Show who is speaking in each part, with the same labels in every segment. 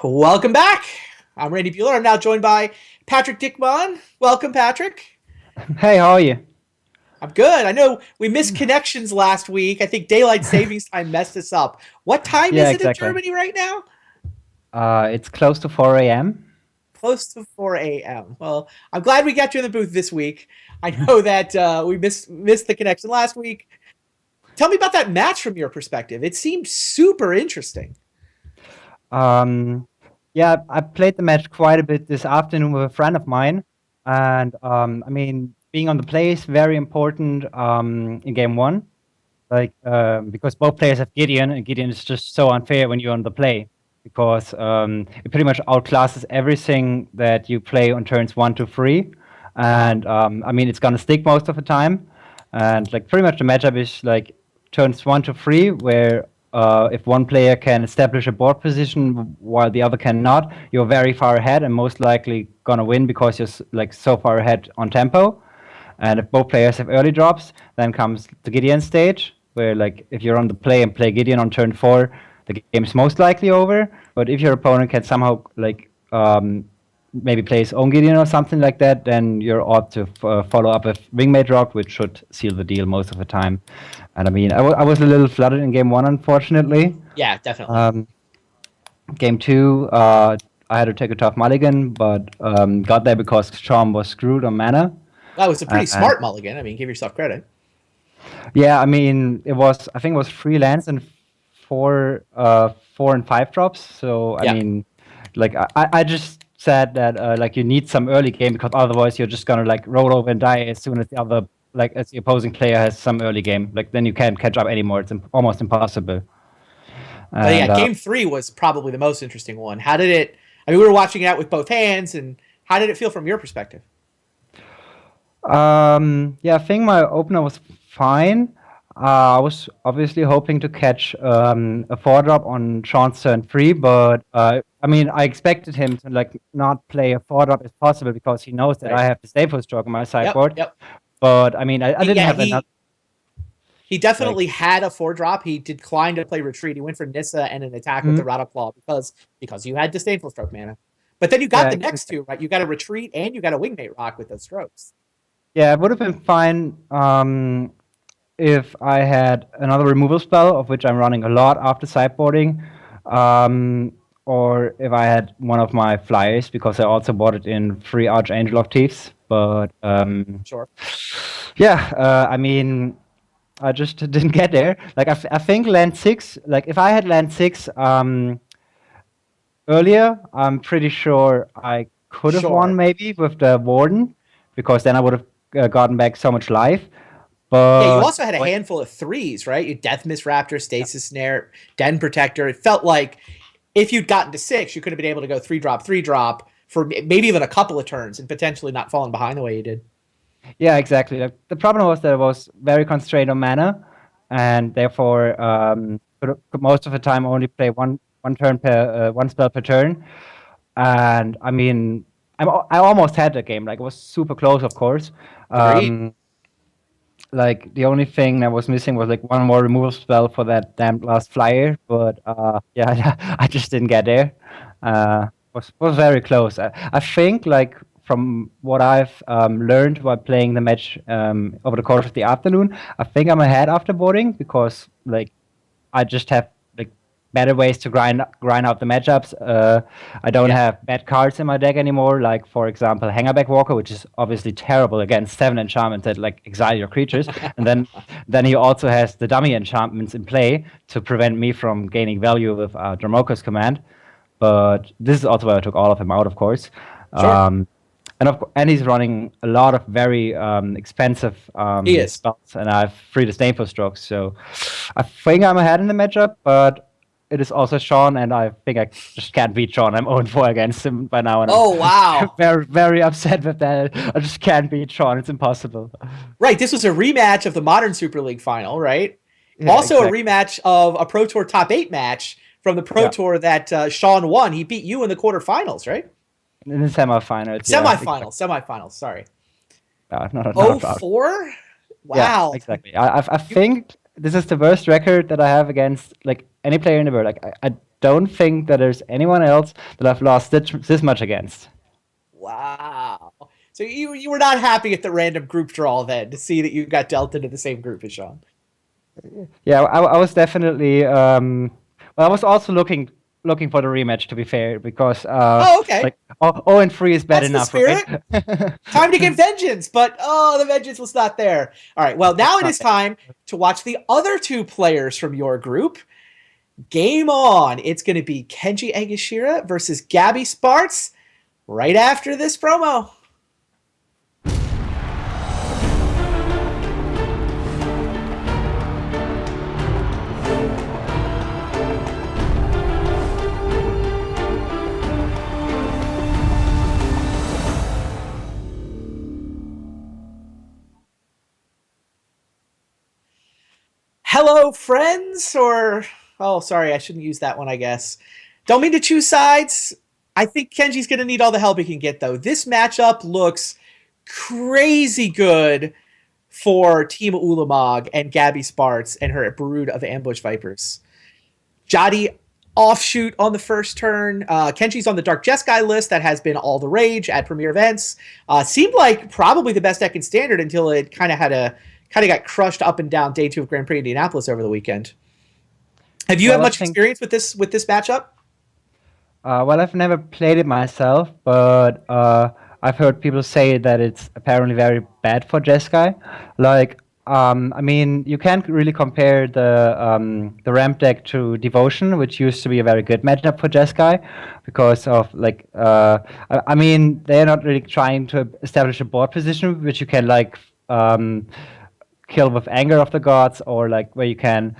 Speaker 1: Welcome back. I'm Randy Bueller. I'm now joined by Patrick Dickman. Welcome, Patrick.
Speaker 2: Hey, how are you?
Speaker 1: I'm good. I know we missed connections last week. I think daylight savings time messed us up. What time
Speaker 2: Yeah,
Speaker 1: is it in
Speaker 2: exactly.
Speaker 1: Germany right now?
Speaker 2: It's close to 4 a.m.
Speaker 1: Close to 4 a.m. Well, I'm glad we got you in the booth this week. I know that we missed the connection last week. Tell me about that match from your perspective. It seemed super interesting.
Speaker 2: Um, yeah, I played the match quite a bit this afternoon with a friend of mine, and being on the play is very important in game one, because both players have Gideon, and Gideon is just so unfair when you're on the play because it pretty much outclasses everything that you play on turns 1 to 3, and it's gonna stick most of the time, and like pretty much the matchup is like turns 1 to 3 where. If one player can establish a board position while the other cannot, you're very far ahead and most likely gonna win because you're like so far ahead on tempo. And if both players have early drops, then comes the Gideon stage, where like if you're on the play and play Gideon on turn 4, the game's most likely over. But if your opponent can somehow maybe play his own Gideon or something like that, then you're ought to follow up with Wingmate Rock, which should seal the deal most of the time. And I was a little flooded in game one, unfortunately.
Speaker 1: Yeah, definitely.
Speaker 2: Game two, I had to take a tough mulligan, but got there because Sean was screwed on mana.
Speaker 1: That was a pretty smart mulligan. I mean, give yourself credit.
Speaker 2: Yeah, I mean, I think it was 3 lands and 4 and 5 drops. So
Speaker 1: Yeah.
Speaker 2: I mean, like I just said that like you need some early game because otherwise you're just gonna like roll over and die as soon as the opposing player has some early game. Like then you can't catch up anymore. It's almost impossible.
Speaker 1: But yeah,
Speaker 2: And
Speaker 1: game three was probably the most interesting one. How did it? I mean, we were watching it out with both hands, and how did it feel from your perspective?
Speaker 2: yeah, I think my opener was fine. I was obviously hoping to catch a 4 drop on Sean's turn 3, but I expected him to like not play a 4 drop if possible because he knows that
Speaker 1: Right.
Speaker 2: I have the staple stroke on my
Speaker 1: Yep.
Speaker 2: sideboard.
Speaker 1: Yep.
Speaker 2: But I mean, I didn't
Speaker 1: Yeah.
Speaker 2: have enough.
Speaker 1: He definitely had a 4 drop. He declined to play retreat. He went for Nissa and an attack with the Rattle Claw because you had disdainful stroke mana. But then you got the next two, right? You got a retreat and you got a wingmate rock with those strokes.
Speaker 2: Yeah, it would have been fine if I had another removal spell, of which I'm running a lot after sideboarding, or if I had one of my flyers, because I also bought it in free Archangel of Thieves. But
Speaker 1: Sure.
Speaker 2: yeah, I just didn't get there. Like I think land 6. Like if I had land 6 earlier, I'm pretty sure I could have won maybe with the Warden, because then I would have gotten back so much life. But
Speaker 1: yeah, you also had a handful of 3s, right? You Death Miss Raptor, Stasis Snare, Den Protector. It felt like if you'd gotten to 6, you could have been able to go 3 drop for maybe even a couple of turns and potentially not falling behind the way you did.
Speaker 2: Yeah, exactly. Like, the problem was that I was very constrained on mana, and therefore could most of the time only play one spell per turn. And I mean, I almost had the game. Like it was super close, of course.
Speaker 1: Agreed.
Speaker 2: Like the only thing that was missing was like one more removal spell for that damn last flyer, but yeah, I just didn't get there. Was very close. I think like from what I've learned while playing the match over the course of the afternoon, I think I'm ahead after boarding because like I just have like better ways to grind out the matchups. I don't have bad cards in my deck anymore, like for example Hangerback Walker, which is obviously terrible against 7 enchantments that like exile your creatures. And then he also has the dummy enchantments in play to prevent me from gaining value with Dramoka's command. But this is also where I took all of them out, of course.
Speaker 1: Sure.
Speaker 2: And he's running a lot of very expensive spells, and I have 3 disdainful strokes. So I think I'm ahead in the matchup, but it is also Sean, and I think I just can't beat Sean. I'm 0-4 against him by now, and
Speaker 1: wow.
Speaker 2: I'm very, very upset with that. I just can't beat Sean. It's impossible.
Speaker 1: Right. This was a rematch of the Modern Super League final, right?
Speaker 2: Yeah,
Speaker 1: also
Speaker 2: exactly.
Speaker 1: a rematch of a Pro Tour top 8 match from the Pro Tour that Sean won. He beat you in the quarterfinals, right?
Speaker 2: In the semifinals.
Speaker 1: Semifinals, sorry.
Speaker 2: Not
Speaker 1: 0-4? Wow.
Speaker 2: Yeah, exactly. I think this is the worst record that I have against like any player in the world. Like I don't think that there's anyone else that I've lost this much against.
Speaker 1: Wow. So you were not happy at the random group draw then to see that you got dealt into the same group as Sean.
Speaker 2: Yeah, I was definitely. Well, I was also looking for the rematch, to be fair, because
Speaker 1: Okay.
Speaker 2: like 0-3 is bad
Speaker 1: That's
Speaker 2: enough,
Speaker 1: the spirit.
Speaker 2: right?
Speaker 1: Time to get vengeance, but the vengeance was not there. All right, well, now it is time to watch the other two players from your group. Game on. It's going to be Kenji Egashira versus Gabby Spartz right after this promo. Hello, friends, or... Oh, sorry, I shouldn't use that one, I guess. Don't mean to choose sides. I think Kenji's going to need all the help he can get, though. This matchup looks crazy good for Team Ulamog and Gabby Spartz and her brood of Ambush Vipers. Jadi offshoot on the first turn. Kenji's on the Dark Jeskai list that has been all the rage at Premier events. Seemed like probably the best deck in Standard until it kind of got crushed up and down day 2 of Grand Prix Indianapolis over the weekend. Have you had much experience with this matchup?
Speaker 2: Well, I've never played it myself, but I've heard people say that it's apparently very bad for Jeskai. Like, I mean, you can't really compare the ramp deck to Devotion, which used to be a very good matchup for Jeskai, because of like, I mean, they're not really trying to establish a board position which you can like kill with Anger of the Gods, or like where you can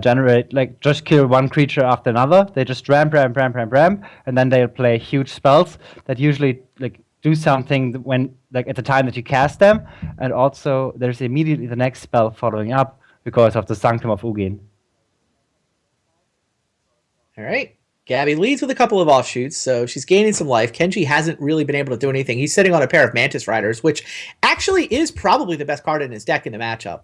Speaker 2: generate, like, just kill one creature after another. They just ramp, and then they'll play huge spells that usually like do something when, like, at the time that you cast them, and also there's immediately the next spell following up because of the Sanctum of Ugin.
Speaker 1: All right. Gabby leads with a couple of offshoots, so she's gaining some life. Kenji hasn't really been able to do anything. He's sitting on a pair of Mantis Riders, which actually is probably the best card in his deck in the matchup.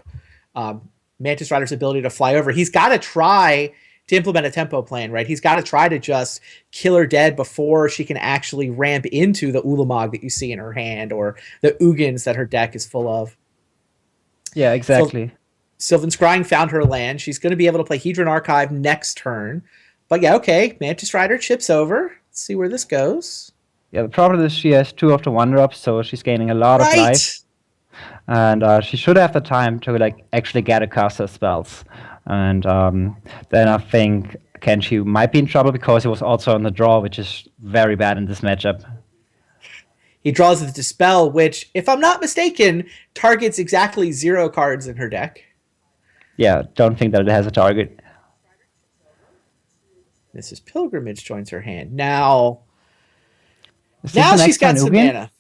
Speaker 1: Mantis Rider's ability to fly over. He's got to try to implement a tempo plan, right? He's got to try to just kill her dead before she can actually ramp into the Ulamog that you see in her hand, or the Ugins that her deck is full of.
Speaker 2: Yeah, exactly.
Speaker 1: Sylvan Scrying found her land. She's going to be able to play Hedron Archive next turn. But yeah, okay, Mantis Rider chips over. Let's see where this goes.
Speaker 2: Yeah, the problem is she has 2 of the 1-drops, so she's gaining a lot of life. And she should have the time to like actually get a cast her spells. And then I think Kenji might be in trouble because he was also on the draw, which is very bad in this matchup.
Speaker 1: He draws the Dispel, which, if I'm not mistaken, targets exactly 0 cards in her deck.
Speaker 2: Yeah, don't think that it has a target.
Speaker 1: This is Pilgrimage joins her hand. Now she's got some mana.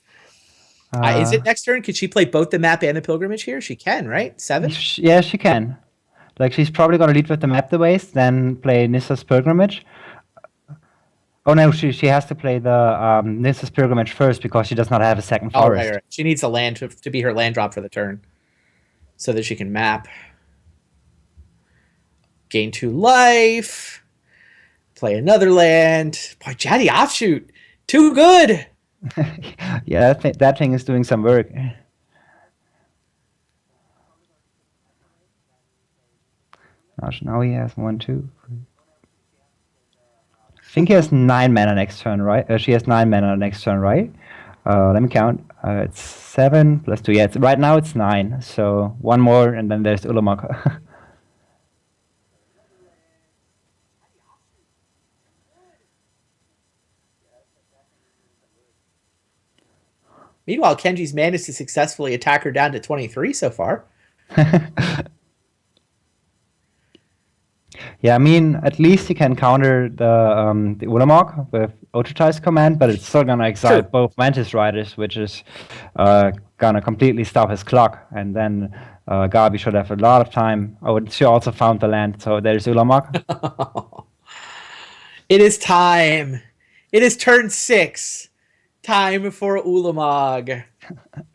Speaker 1: Is it next turn? Could she play both the map and the Pilgrimage here? She can, right? 7?
Speaker 2: Yeah, she can. Like, she's probably going to lead with the Map the Waste, then play Nissa's Pilgrimage. Oh no, she has to play the Nissa's Pilgrimage first because she does not have a second forest.
Speaker 1: Right. She needs a land to be her land drop for the turn so that she can map. Gain 2 life. Play another land. Boy, Jadi offshoot. Too good.
Speaker 2: Yeah, that thing is doing some work. Now he has 1, 2, 3. I think he has 9 mana next turn, right? She has 9 mana next turn, right? Let me count. It's 7 plus 2. Yeah, right now it's 9. So 1 more, and then there's Ulamog.
Speaker 1: Meanwhile, Kenji's managed to successfully attack her down to 23 so far.
Speaker 2: Yeah, I mean, at least he can counter the Ulamog with Ototi's command, but it's still gonna exile both Mantis Riders, which is gonna completely stop his clock. And then Gabi should have a lot of time. Oh, she also found the land, so there's Ulamog.
Speaker 1: It is time. It is turn 6. Time for Ulamog.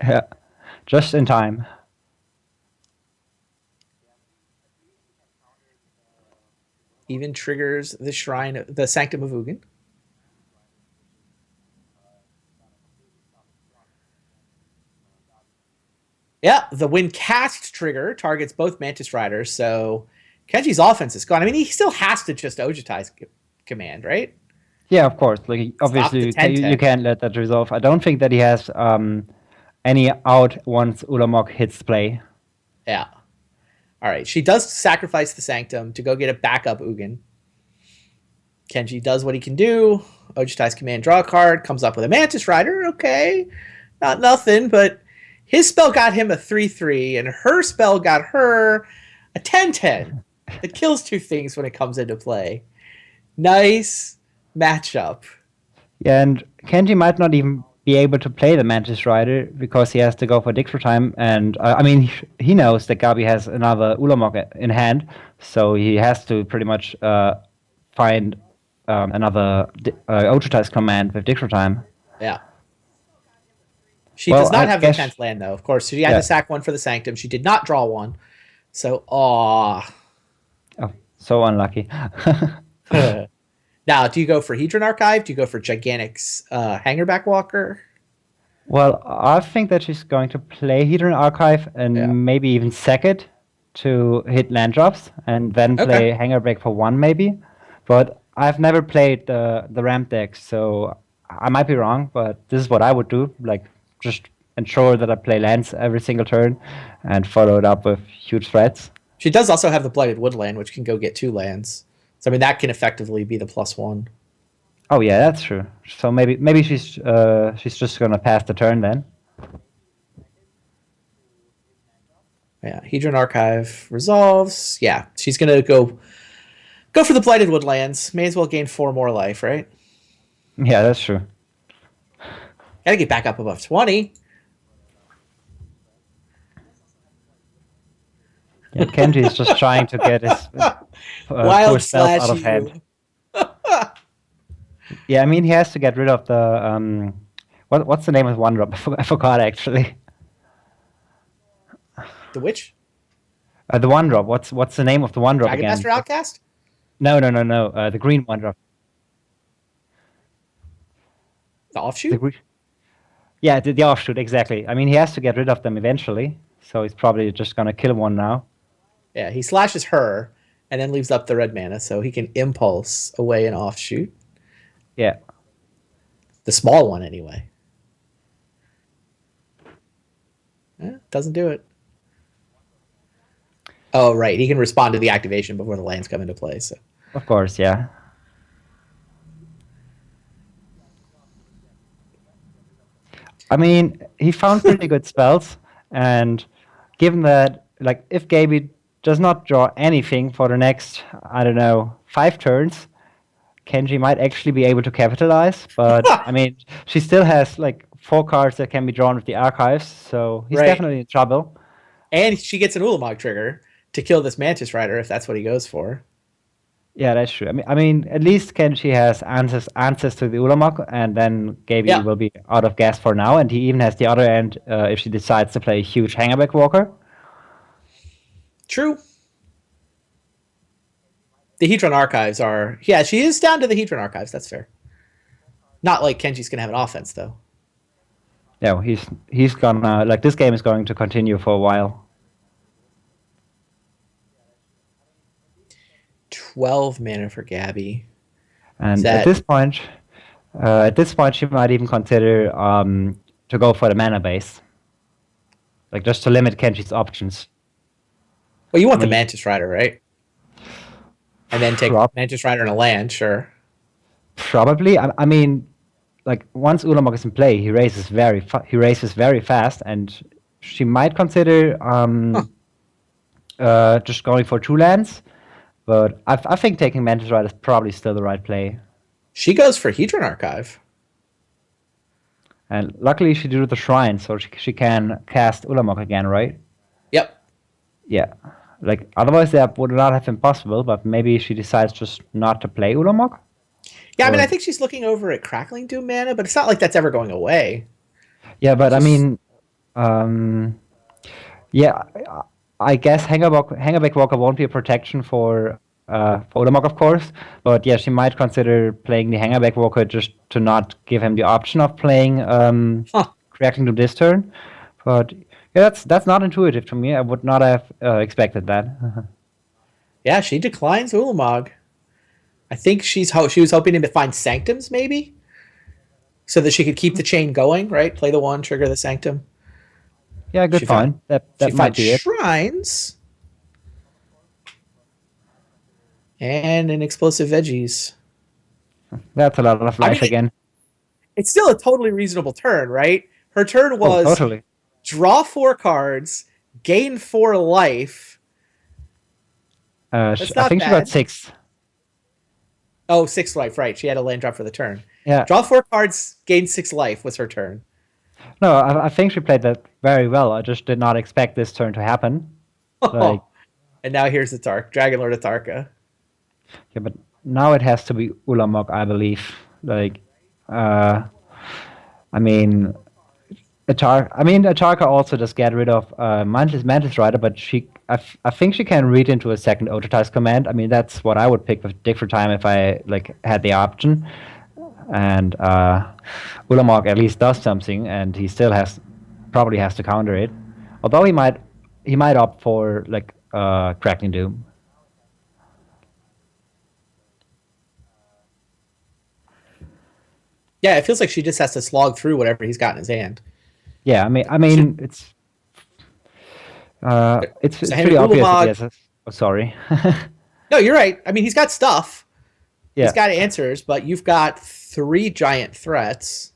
Speaker 2: Yeah, just in time.
Speaker 1: Even triggers the shrine, the Sanctum of Ugin. Yeah, the when cast trigger targets both Mantis Riders, so Kenji's offense is gone. I mean, he still has to just Ojutai's command, right?
Speaker 2: Yeah, of course. Like obviously, you can't let that resolve. I don't think that he has any out once Ulamog hits play.
Speaker 1: Yeah. All right. She does sacrifice the Sanctum to go get a backup Ugin. Kenji does what he can do. Ojutai's command, draw a card, comes up with a Mantis Rider. Okay. Not nothing, but his spell got him a 3/3, and her spell got her a 10/10. It kills two things when it comes into play. Nice matchup.
Speaker 2: Yeah, and Kenji might not even be able to play the Mantis Rider because he has to go for Dictor time. And I mean, he knows that Gabi has another Ulamog in hand, so he has to pretty much find another Ojutai's command with Dictor time.
Speaker 1: Yeah. She does not have the 10th land, though. Of course, she had to sack one for the Sanctum. She did not draw one. So, Oh,
Speaker 2: so unlucky.
Speaker 1: Now, do you go for Hedron Archive? Do you go for Gigantic's Hangerback Walker?
Speaker 2: Well, I think that she's going to play Hedron Archive and maybe even sack it to hit land drops and then play Hangerback for one, maybe. But I've never played the ramp deck, so I might be wrong, but this is what I would do. Like, just ensure that I play lands every single turn and follow it up with huge threats.
Speaker 1: She does also have the Blighted Woodland, which can go get 2 lands. So, I mean, that can effectively be the +1.
Speaker 2: Oh, yeah, that's true. So maybe she's just going to pass the turn then.
Speaker 1: Yeah, Hedron Archive resolves. Yeah, she's going to go for the Blighted Woodlands. May as well gain 4 more life, right?
Speaker 2: Yeah, that's true.
Speaker 1: Gotta get back up above 20.
Speaker 2: Yeah, Kenji is just trying to get his
Speaker 1: wild
Speaker 2: spells out of hand. Yeah, I mean, he has to get rid of the what's the name of one drop? I forgot actually.
Speaker 1: The which?
Speaker 2: The one drop. What's the name of the one drop
Speaker 1: Dragon
Speaker 2: again?
Speaker 1: Master Outcast?
Speaker 2: No. The green one drop.
Speaker 1: The offshoot?
Speaker 2: Yeah, the offshoot, exactly. I mean, he has to get rid of them eventually, so he's probably just gonna kill one now.
Speaker 1: Yeah, he slashes her and then leaves up the red mana, so he can impulse away an offshoot.
Speaker 2: Yeah.
Speaker 1: The small one, anyway. Doesn't do it. Oh, right. He can respond to the activation before the lands come into play. So.
Speaker 2: Of course, yeah. I mean, he found pretty good spells, and given that, like, if Gabi does not draw anything for the next, I don't know, 5 turns, Kenji might actually be able to capitalize. But, I mean, she still has, like, 4 cards that can be drawn with the archives, so he's definitely in trouble.
Speaker 1: And she gets an Ulamog trigger to kill this Mantis Rider if that's what he goes for.
Speaker 2: Yeah, that's true. I mean, at least Kenji has answers to the Ulamog, and then Gabi will be out of gas for now. And he even has the other end if she decides to play a huge Hangerback Walker.
Speaker 1: True. The Hedron Archives are... Yeah, she is down to the Hedron Archives. That's fair. Not like Kenji's going to have an offense, though.
Speaker 2: No, he's gonna... Like, this game is going to continue for a while.
Speaker 1: 12 mana for Gabi.
Speaker 2: And at this point, she might even consider to go for the mana base. Like, just to limit Kenji's options.
Speaker 1: Well, you want the Mantis Rider, right? And then take Mantis Rider and a land, sure.
Speaker 2: Probably. I mean, like, once Ulamog is in play, he races very fast, and she might consider just going for 2 lands. But I think taking Mantis Rider is probably still the right play.
Speaker 1: She goes for Hedron Archive.
Speaker 2: And luckily she drew the Shrine, so she can cast Ulamog again, right?
Speaker 1: Yep.
Speaker 2: Yeah. Like, otherwise that would not have been possible, but maybe she decides just not to play Ulamog?
Speaker 1: Yeah, I mean, I think she's looking over at Crackling Doom mana, but it's not like that's ever going away.
Speaker 2: Yeah, but I mean... yeah... I guess Hangerback Walker won't be a protection for for Ulamog, of course. But yeah, she might consider playing the Hangerback Walker just to not give him the option of playing reacting to this turn. But yeah, that's not intuitive to me. I would not have expected that.
Speaker 1: Yeah, she declines Ulamog. I think she was hoping to find Sanctums, maybe? So that she could keep the chain going, right? Play the 1, trigger the Sanctum.
Speaker 2: Yeah, good point. That might be it.
Speaker 1: Shrines. And an Explosive Veggies.
Speaker 2: That's a lot of life again.
Speaker 1: It's still a totally reasonable turn, right? Her turn was
Speaker 2: totally.
Speaker 1: Draw 4 cards, gain 4 life.
Speaker 2: I think she got 6.
Speaker 1: Oh, 6 life, right. She had a land drop for the turn.
Speaker 2: Yeah.
Speaker 1: Draw 4 cards, gain 6 life was her turn.
Speaker 2: No, I think she played that very well. I just did not expect this turn to happen.
Speaker 1: And now here's the Dragon Lord Atarka.
Speaker 2: Yeah, but now it has to be Ulamog, I believe. Atarka also does get rid of Mantis Rider, but I think she can read into a second Ototize command. I mean, that's what I would pick with Dig for Time if I had the option. And Ulamog at least does something, and he still probably has to counter it. Although he might opt for Crackling Doom.
Speaker 1: Yeah, it feels like she just has to slog through whatever he's got in his hand.
Speaker 2: Yeah, I mean, it's pretty obvious. Oh, sorry.
Speaker 1: No, you're right. I mean, he's got stuff.
Speaker 2: Yeah.
Speaker 1: He's got answers, but you've got 3 giant threats.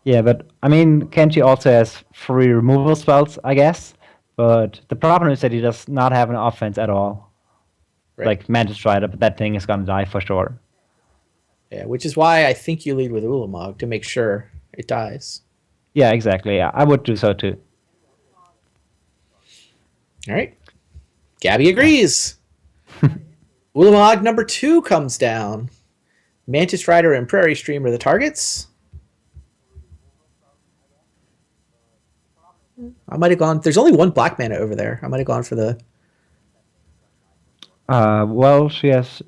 Speaker 2: Yeah, but I mean, Kenji also has 3 removal spells, I guess. But the problem is that he does not have an offense at all. Right. Like Mantis Rider, but that thing is gonna die for sure.
Speaker 1: Yeah, which is why I think you lead with Ulamog to make sure it dies.
Speaker 2: Yeah, exactly. Yeah, I would do so too.
Speaker 1: All right. Gabby agrees. Ulamog number 2 comes down. Mantis Rider and Prairie Stream are the targets. I might have gone... There's only 1 black mana over there. I might have gone for the...
Speaker 2: Well, she has...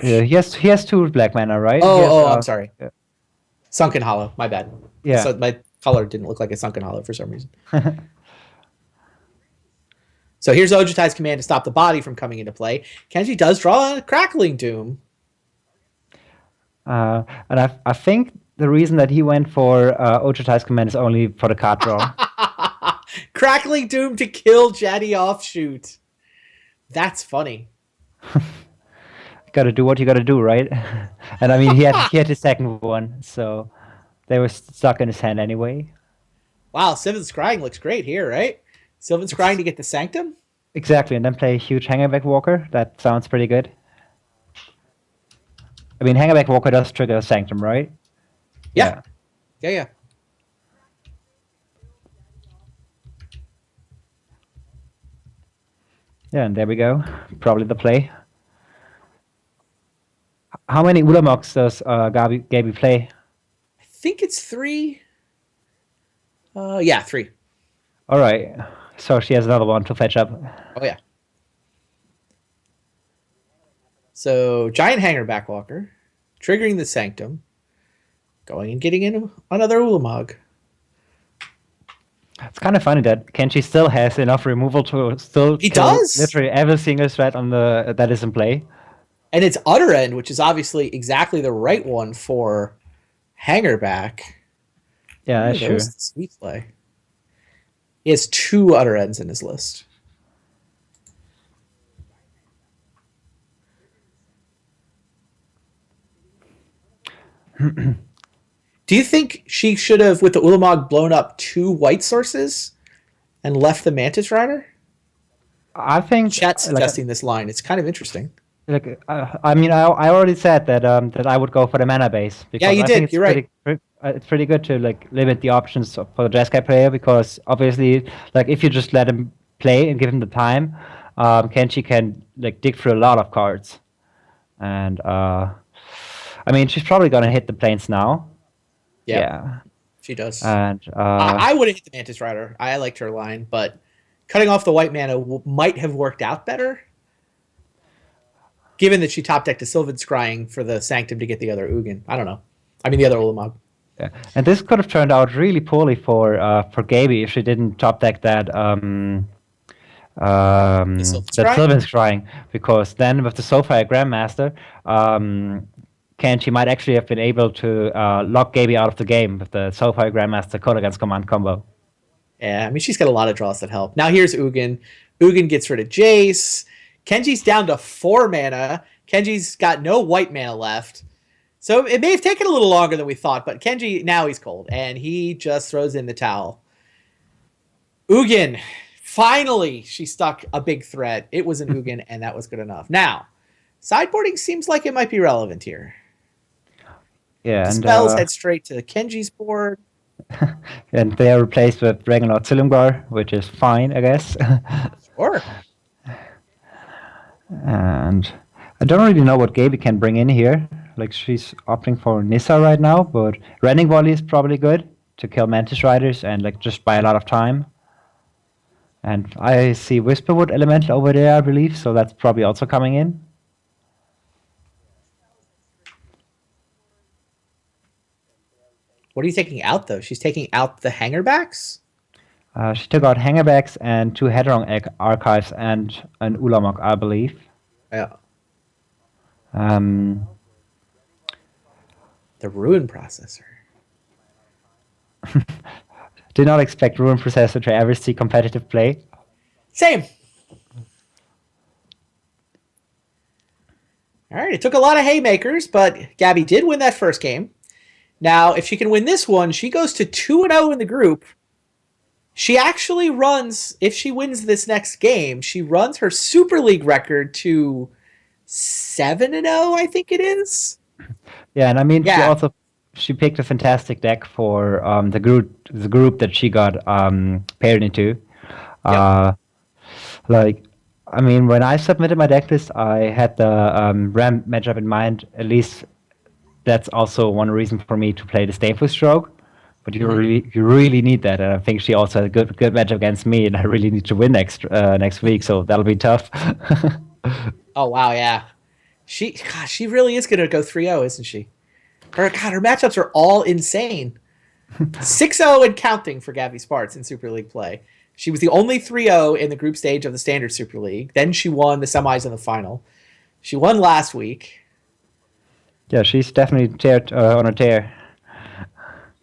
Speaker 2: he has 2 black mana, right?
Speaker 1: I'm sorry. Yeah. Sunken Hollow. My bad.
Speaker 2: Yeah.
Speaker 1: So my color didn't look like a Sunken Hollow for some reason. So here's Ojutai's command to stop the body from coming into play. Kenji does draw a Crackling Doom.
Speaker 2: And I think the reason that he went for Ojutai's command is only for the card draw.
Speaker 1: Crackling Doom to kill Jaddy Offshoot. That's funny.
Speaker 2: Gotta do what you gotta do, right? And I mean, he had his second one, so they were stuck in his hand anyway.
Speaker 1: Wow, Sylvan Scrying looks great here, right? Sylvan Scrying to get the Sanctum?
Speaker 2: Exactly, and then play a huge Hangerback Walker. That sounds pretty good. I mean, Hangerback Walker does trigger a Sanctum, right?
Speaker 1: Yeah.
Speaker 2: Yeah, and there we go. Probably the play. How many Ulamogs does Gabi play?
Speaker 1: I think it's 3. Yeah, 3.
Speaker 2: All right. So she has another one to fetch up.
Speaker 1: Oh, yeah. So, Giant Hangerback Walker, triggering the Sanctum, going and getting in another Ulamog.
Speaker 2: It's kind of funny that Kenji still has enough removal to still kill literally every single threat on that is in play.
Speaker 1: And it's Utter End, which is obviously exactly the right one for Hangerback.
Speaker 2: Yeah, that's true.
Speaker 1: Sweet play. He has 2 Utter Ends in his list. Do you think she should have, with the Ulamog, blown up 2 white sources and left the Mantis Rider?
Speaker 2: I think
Speaker 1: chat's suggesting this line. It's kind of interesting.
Speaker 2: I mean, I already said that I would go for the mana base.
Speaker 1: Yeah, you did. You're right.
Speaker 2: It's pretty good to limit the options for the Jeskai player, because obviously, if you just let him play and give him the time, Kenji can dig through a lot of cards, and I mean, she's probably gonna hit the plains now. Yeah,
Speaker 1: she does.
Speaker 2: And
Speaker 1: I would have hit the Mantis Rider. I liked her line, but cutting off the white mana might have worked out better. given that she top decked a Sylvan Scrying for the Sanctum to get the other Ugin. I don't know. I mean, the other Ulamog.
Speaker 2: Yeah. And this could have turned out really poorly for Gaby if she didn't top deck that Sylvan Scrying, because then with the Soulfire Grandmaster, Kenji might actually have been able to lock Gaby out of the game with the Soulfire Grandmaster Code Against Command combo.
Speaker 1: Yeah, I mean, she's got a lot of draws that help. Now here's Ugin. Ugin gets rid of Jace. Kenji's down to 4 mana. Kenji's got no white mana left. So it may have taken a little longer than we thought, but Kenji, now he's cold, and he just throws in the towel. Ugin, finally, she stuck a big threat. It was an Ugin, and that was good enough. Now, sideboarding seems like it might be relevant here.
Speaker 2: Yeah,
Speaker 1: the spells head straight to Kenji's board.
Speaker 2: And they are replaced with Dragonlord Silumgar, which is fine, I guess.
Speaker 1: Sure.
Speaker 2: And I don't really know what Gaby can bring in here. Like, she's opting for Nissa right now, but Rending Volley is probably good to kill Mantis Riders and like just buy a lot of time. And I see Whisperwood Elemental over there, I believe, so that's probably also coming in.
Speaker 1: What are you taking out, though? She's taking out the Hangerbacks?
Speaker 2: She took out Hangerbacks and 2 Headrong Archives and an Ulamog, I believe.
Speaker 1: Yeah.
Speaker 2: The
Speaker 1: Ruin Processor.
Speaker 2: Did not expect Ruin Processor to ever see competitive play.
Speaker 1: Same. All right, it took a lot of haymakers, but Gaby did win that first game. Now, if she can win this one, she goes to 2-0 in the group. She actually runs, if she wins this next game, she runs her Super League record to 7-0, I think it is.
Speaker 2: Yeah, and I mean, she picked a fantastic deck for the group that she got paired into.
Speaker 1: Yep.
Speaker 2: Like, I mean, when I submitted my deck list, I had the Ram matchup in mind. At least that's also one reason for me to play the Disdainful Stroke. But you really need that, and I think she also had a good matchup against me, and I really need to win next week, so that'll be tough.
Speaker 1: Oh wow, yeah, she really is gonna go 3-0, isn't she? Her matchups are all insane. 6-0 and counting for Gabby Spartz in Super League play. She was the only 3-0 in the group stage of the Standard Super League. Then she won the semis and the final. She won last week.
Speaker 2: Yeah, she's definitely on a tear.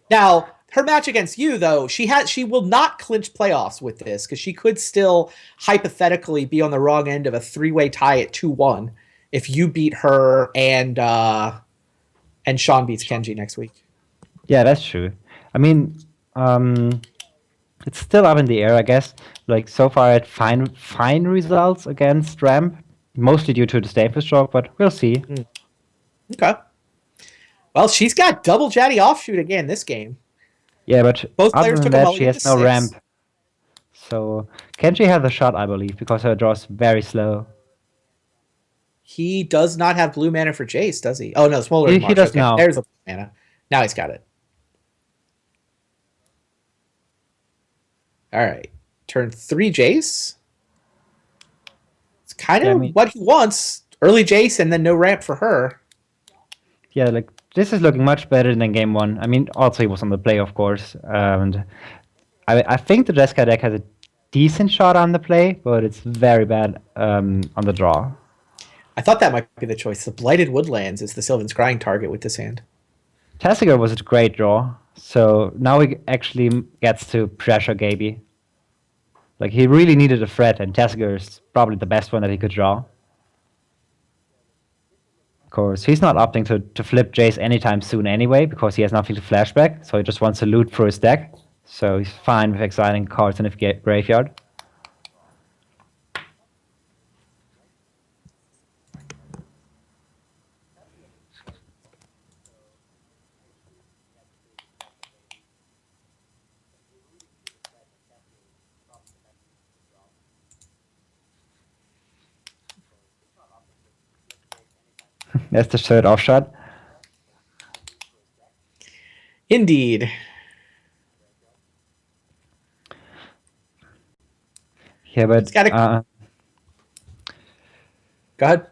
Speaker 1: Now, her match against you, though, she will not clinch playoffs with this, because she could still hypothetically be on the wrong end of a 3-way tie at 2-1 if you beat her and Sean beats Kenji next week.
Speaker 2: Yeah, that's true. I mean, it's still up in the air, I guess. Like, so far, I had fine results against Ramp, mostly due to the Disdainful Stroke, but we'll see.
Speaker 1: Okay. Well, she's got double Jaddy offshoot again this game.
Speaker 2: Yeah, but
Speaker 1: both players took
Speaker 2: that, she has no
Speaker 1: 6.
Speaker 2: ramp. So Kenji has a shot, I believe, because her draw is very slow.
Speaker 1: He does not have blue mana for Jace, does he? Oh no, Smolder.
Speaker 2: He does now.
Speaker 1: There's the blue mana. Now he's got it. All right. Turn 3 Jace. It's kind of what he wants. Early Jace and then no ramp for her.
Speaker 2: Yeah, like, this is looking much better than game 1. I mean, also he was on the play, of course. And I think the Jeskai deck has a decent shot on the play, but it's very bad on the draw.
Speaker 1: I thought that might be the choice. The Blighted Woodlands is the Sylvan Scrying target with this hand.
Speaker 2: Tessiger was a great draw, so now he actually gets to pressure Gaby. Like, he really needed a threat, and Tessiger is probably the best one that he could draw. Of course, he's not opting to flip Jace anytime soon anyway, because he has nothing to flashback, so he just wants to loot for his deck. So he's fine with exiling cards in the graveyard. That's the third offshot.
Speaker 1: Indeed.
Speaker 2: Yeah, but
Speaker 1: go ahead.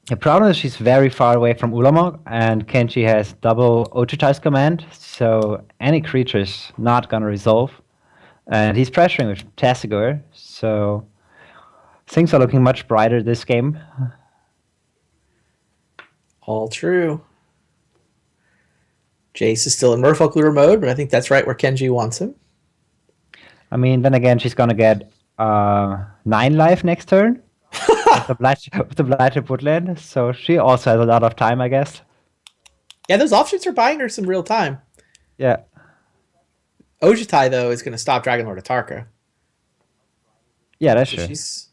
Speaker 2: The problem is she's very far away from Ulamog, and Kenji has double Ochitais command, so any creature is not gonna resolve. And he's pressuring with Tasigur, so things are looking much brighter this game.
Speaker 1: All true. Jace is still in Merfolk Lure mode, but I think that's right where Kenji wants him.
Speaker 2: I mean, then again, she's gonna get 9 life next turn with the Blighted Woodland, so she also has a lot of time, I guess.
Speaker 1: Yeah, those options are buying her some real time.
Speaker 2: Yeah.
Speaker 1: Ojitai, though, is going to stop Dragon Lord Atarka.
Speaker 2: Yeah, that's
Speaker 1: So
Speaker 2: true.
Speaker 1: she's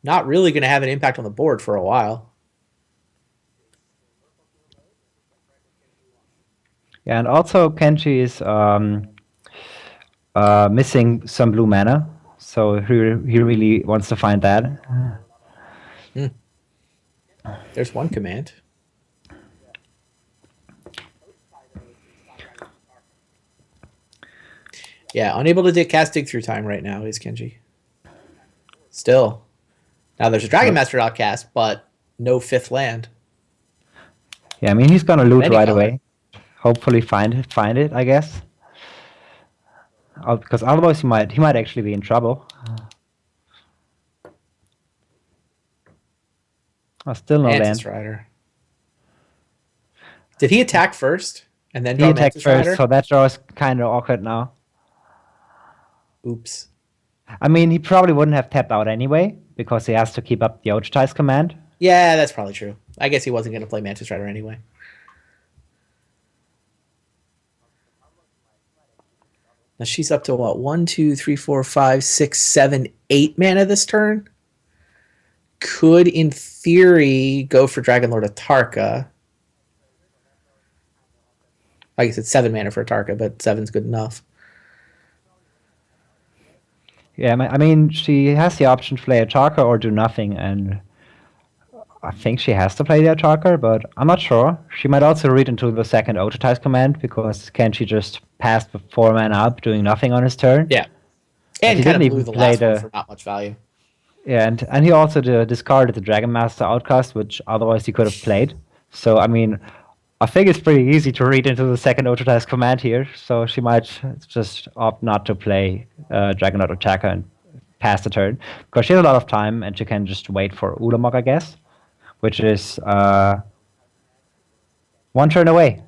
Speaker 1: not really going to have an impact on the board for a while.
Speaker 2: Yeah, and also Kenji is missing some blue mana, so he really wants to find that.
Speaker 1: There's one command. Yeah, unable to cast Dig Through Time right now is Kenji. Still. Now there's a Dragon Master outcast, but no 5th land.
Speaker 2: Yeah, I mean, he's gonna loot
Speaker 1: Any
Speaker 2: right
Speaker 1: color.
Speaker 2: away. Hopefully find it, I guess. Because otherwise he might actually be in trouble. Oh, still no
Speaker 1: Mantis
Speaker 2: land.
Speaker 1: Rider. Did he attack first and then
Speaker 2: He
Speaker 1: draw
Speaker 2: attacked
Speaker 1: Mantis
Speaker 2: first,
Speaker 1: Rider?
Speaker 2: so that draw is kind of awkward now.
Speaker 1: Oops.
Speaker 2: I mean, he probably wouldn't have tapped out anyway, because he has to keep up the Ochitais command.
Speaker 1: Yeah, that's probably true. I guess he wasn't going to play Mantis Rider anyway. Now she's up to what? 1, 2, 3, 4, 5, 6, 7, 8 mana this turn. Could, in theory, go for Dragon Lord Atarka. I guess it's 7 mana for Atarka, but 7's good enough.
Speaker 2: Yeah, I mean, she has the option to play Atarka or do nothing, and I think she has to play the Atarka, but I'm not sure. She might also read into the second Ochitais command, because Kenji just passed with 4 mana up, doing nothing on his turn.
Speaker 1: Yeah. And
Speaker 2: he
Speaker 1: kind
Speaker 2: didn't
Speaker 1: of blew
Speaker 2: even
Speaker 1: the
Speaker 2: play
Speaker 1: last one for not much value.
Speaker 2: Yeah, and he also discarded the Dragon Master outcast, which otherwise he could have played. So, I mean, I think it's pretty easy to read into the second Ochitais command here, so she might just opt not to play Dragon Lord Attacker and pass the turn, because she has a lot of time and she can just wait for Ulamog, I guess, which is 1 turn away.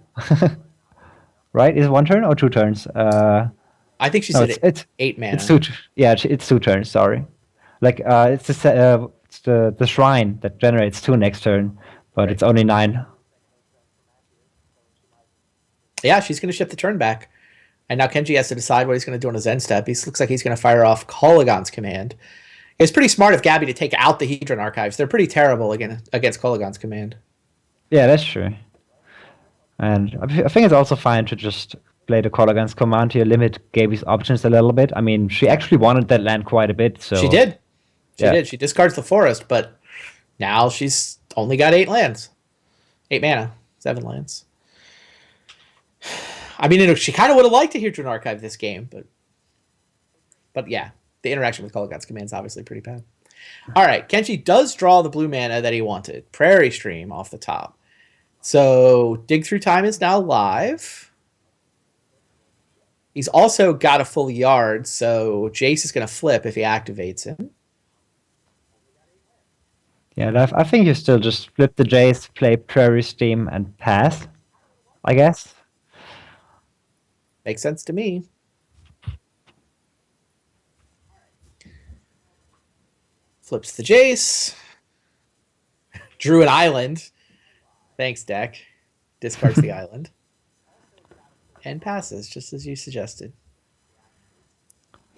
Speaker 2: Right? Is it 1 turn or 2 turns?
Speaker 1: I think she said
Speaker 2: it's
Speaker 1: 8 mana.
Speaker 2: It's 2. Yeah, it's 2 turns. Sorry, like it's the shrine that generates 2 next turn, but it's only 9.
Speaker 1: Yeah, she's going to shift the turn back. And now Kenji has to decide what he's going to do on his end step. He looks like he's going to fire off Kolaghan's command. It's pretty smart of Gabby to take out the Hedron archives. They're pretty terrible against Kolaghan's command.
Speaker 2: Yeah, that's true. And I think it's also fine to just play the Kolaghan's command here, limit Gaby's options a little bit. I mean, she actually wanted that land quite a bit. So
Speaker 1: she did. She did. She discards the forest, but now she's only got 8 lands. 8 mana. 7 lands. I mean, she kind of would have liked to hear Hedron archive this game, but yeah, the interaction with Kolaghan's command is obviously pretty bad. All right, Kenji does draw the blue mana that he wanted. Prairie Stream off the top. So Dig Through Time is now live. He's also got a full yard, so Jace is going to flip if he activates him.
Speaker 2: Yeah, I think you still just flip the Jace, play Prairie Stream, and pass, I guess.
Speaker 1: Makes sense to me. Flips the Jace. Drew an island. Thanks, deck. Discards the island. And passes, just as you suggested.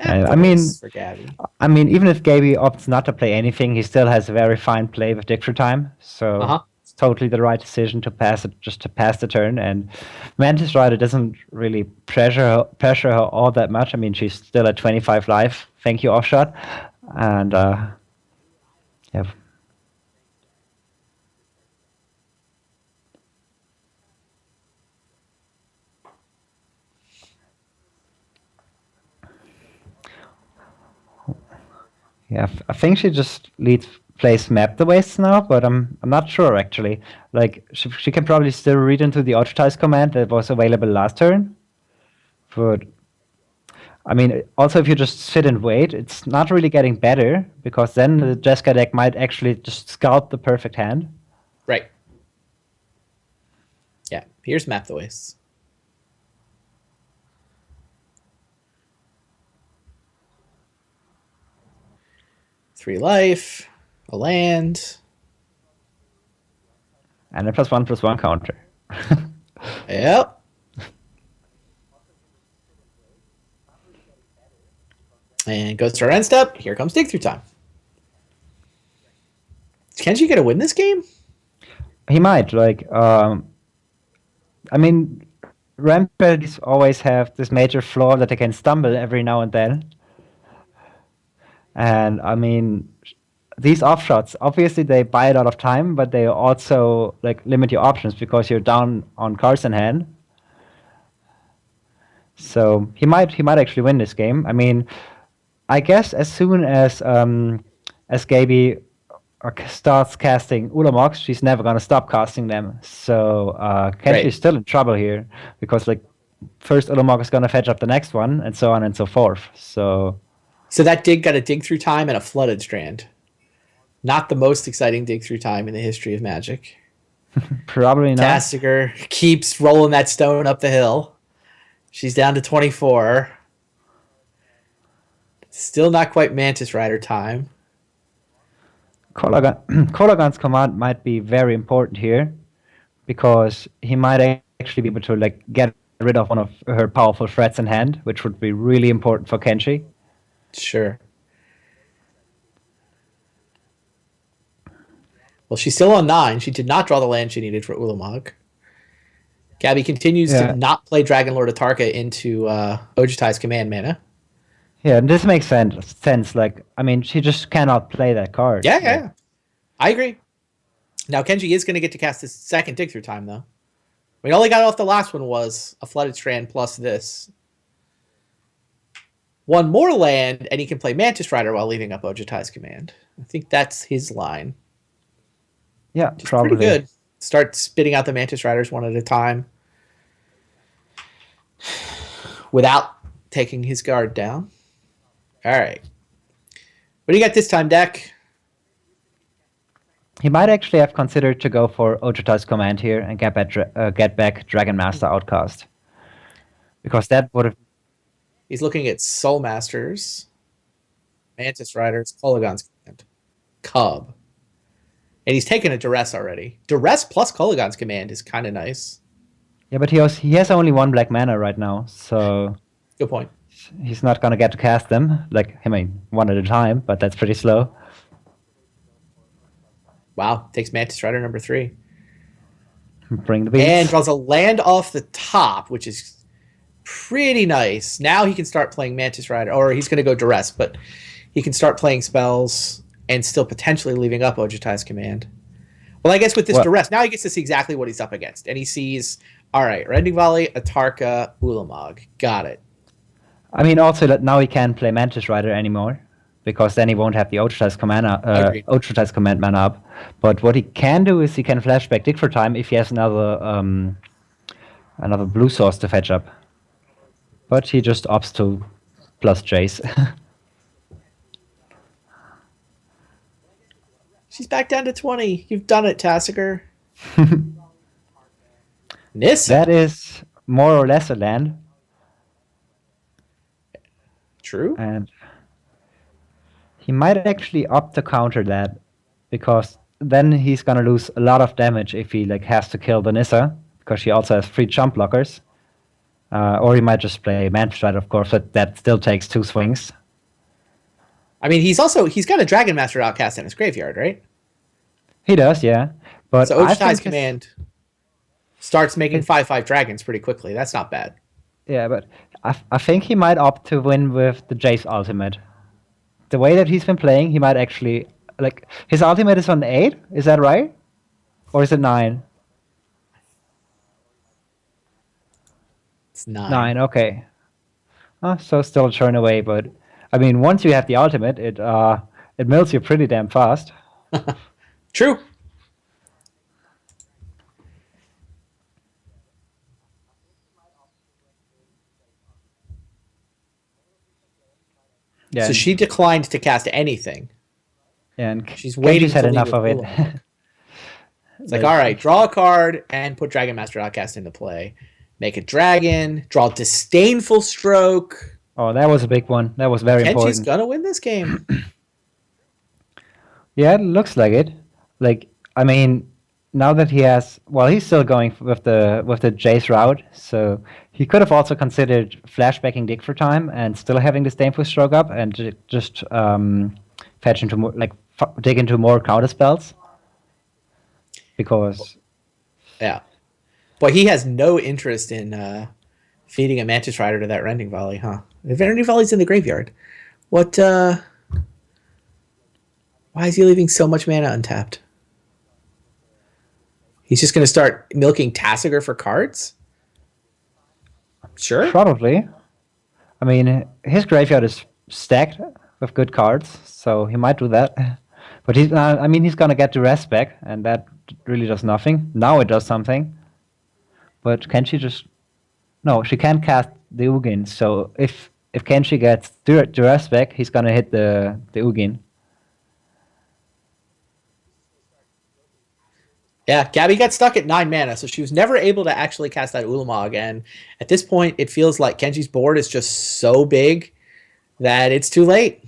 Speaker 2: I mean,
Speaker 1: for Gabby.
Speaker 2: I mean, even if Gaby opts not to play anything, he still has a very fine play with Dig Through Time. So it's totally the right decision to pass it, just to pass the turn. And Mantis Rider doesn't really pressure her all that much. I mean, she's still at 25 life. Thank you, Offshot. And yeah. Yeah, I think she just leads plays Map the Wastes now, but I'm not sure actually. Like she can probably still read into the Ultratize command that was available last turn. But I mean, also if you just sit and wait, it's not really getting better because then the Jeskai deck might actually just scalp the perfect hand.
Speaker 1: Right. Yeah. Here's Map the Wastes. Three life, a land,
Speaker 2: and a +1/+1 counter.
Speaker 1: Yep. And goes to our end step. Here comes dig through time. Is Kenji gonna win this game?
Speaker 2: He might. Like, I mean, Rampages always have this major flaw that they can stumble every now and then. And I mean, these offshots, obviously they buy a lot of time, but they also like limit your options because you're down on cards in hand. So he might actually win this game. I mean, I guess as soon as Gaby starts casting Ulamogs, she's never gonna stop casting them. So Kenji's still in trouble here because like first Ulamog is gonna fetch up the next one, and so on and so forth. So
Speaker 1: that dig got a dig through time and a flooded strand. Not the most exciting dig through time in the history of Magic.
Speaker 2: Probably not.
Speaker 1: Tastiger keeps rolling that stone up the hill. She's down to 24. Still not quite Mantis Rider time.
Speaker 2: Kolagan's command might be very important here because he might actually be able to like get rid of one of her powerful threats in hand, which would be really important for Kenji.
Speaker 1: Sure. Well, she's still on 9. She did not draw the land she needed for Ulamog. Gaby continues to not play Dragon Lord Atarka into Ojutai's command mana.
Speaker 2: Yeah, and this makes sense. Like, I mean, she just cannot play that card.
Speaker 1: Yeah. I agree. Now, Kenji is going to get to cast his second dig through time, though. We only got off the last one was a Flooded Strand plus this. One more land, and he can play Mantis Rider while leaving up Ojutai's command. I think that's his line.
Speaker 2: Yeah,
Speaker 1: Just
Speaker 2: probably.
Speaker 1: pretty good. Start spitting out the Mantis Riders one at a time without taking his guard down. All right. What do you got this time, deck?
Speaker 2: He might actually have considered to go for Ojutai's command here and get back Dragon Master Outcast. Because that would have...
Speaker 1: He's looking at Soul Masters, Mantis Riders, Kolagan's command, Cub. And he's taken a Duress already. Duress plus Kolagan's command is kind of nice.
Speaker 2: Yeah, but he has only 1 black mana right now, so...
Speaker 1: Good point.
Speaker 2: He's not going to get to cast them. Like, I mean, 1 at a time, but that's pretty slow.
Speaker 1: Wow, takes Mantis Rider number 3.
Speaker 2: Bring the beast.
Speaker 1: And draws a land off the top, which is pretty nice. Now he can start playing Mantis Rider, or he's going to go Duress, but he can start playing spells and still potentially leaving up Ojutai's command. Well, I guess with this Duress, now he gets to see exactly what he's up against. And he sees, all right, Rending Volley, Atarka, Ulamog. Got it.
Speaker 2: I mean, also that now he can't play Mantis Rider anymore, because then he won't have the Ojutai's command mana up. But what he can do is he can flashback Dig for Time if he has another blue source to fetch up. But he just opts to plus Jace.
Speaker 1: She's back down to 20. You've done it, Tassiger. Nissa.
Speaker 2: That is more or less a land.
Speaker 1: True.
Speaker 2: And he might actually opt to counter that, because then he's gonna lose a lot of damage if he like has to kill the Nissa, because she also has 3 jump blockers. Or he might just play Mantis Rider, of course, but that still takes 2 swings.
Speaker 1: I mean, he's got a Dragon Master Outcast in his graveyard, right?
Speaker 2: He does, yeah. But
Speaker 1: so Ojutai's command starts making 5/5 dragons pretty quickly. That's not bad.
Speaker 2: Yeah, but I think he might opt to win with the Jace ultimate. The way that he's been playing, he might actually... Like, his ultimate is on 8, is that right? Or is it 9?
Speaker 1: It's 9.
Speaker 2: 9, okay. So still a turn away, but... I mean, once you have the ultimate, it mills you pretty damn fast.
Speaker 1: True.
Speaker 2: Yeah,
Speaker 1: So she declined to cast anything.
Speaker 2: yeah, and
Speaker 1: She's waiting
Speaker 2: Kenji's had
Speaker 1: to leave
Speaker 2: enough
Speaker 1: with
Speaker 2: of it.
Speaker 1: Ulamog. It's like, all right, draw a card and put Dragon Master Outcast into play. Make a dragon, draw Disdainful Stroke.
Speaker 2: Oh, that was a big one. That was very
Speaker 1: Kenji's
Speaker 2: important.
Speaker 1: gonna win this game.
Speaker 2: Yeah, it looks like it. Like, I mean, now that he has, well, he's still going with the Jace route, so he could have also considered flashbacking Dig for time and still having the Disdainful Stroke up and just fetch into more, like dig into more counter spells. Because
Speaker 1: Yeah. But he has no interest in feeding a Mantis Rider to that Rending Volley, huh? The Rending Volley's in the graveyard. What, why is he leaving so much mana untapped? He's just going to start milking Tasigur for cards? Sure.
Speaker 2: probably, I mean, his graveyard is stacked with good cards, so he might do that. But he's, I mean, he's gonna get the rest back, and that really does nothing. Now it does something. But can she just? No, she can't cast the Ugin. So if Kenshi gets the rest back, he's gonna hit the Ugin.
Speaker 1: Yeah, Gabby got stuck at 9 mana, so she was never able to actually cast that Ulamog. And at this point, it feels like Kenji's board is just so big that it's too late.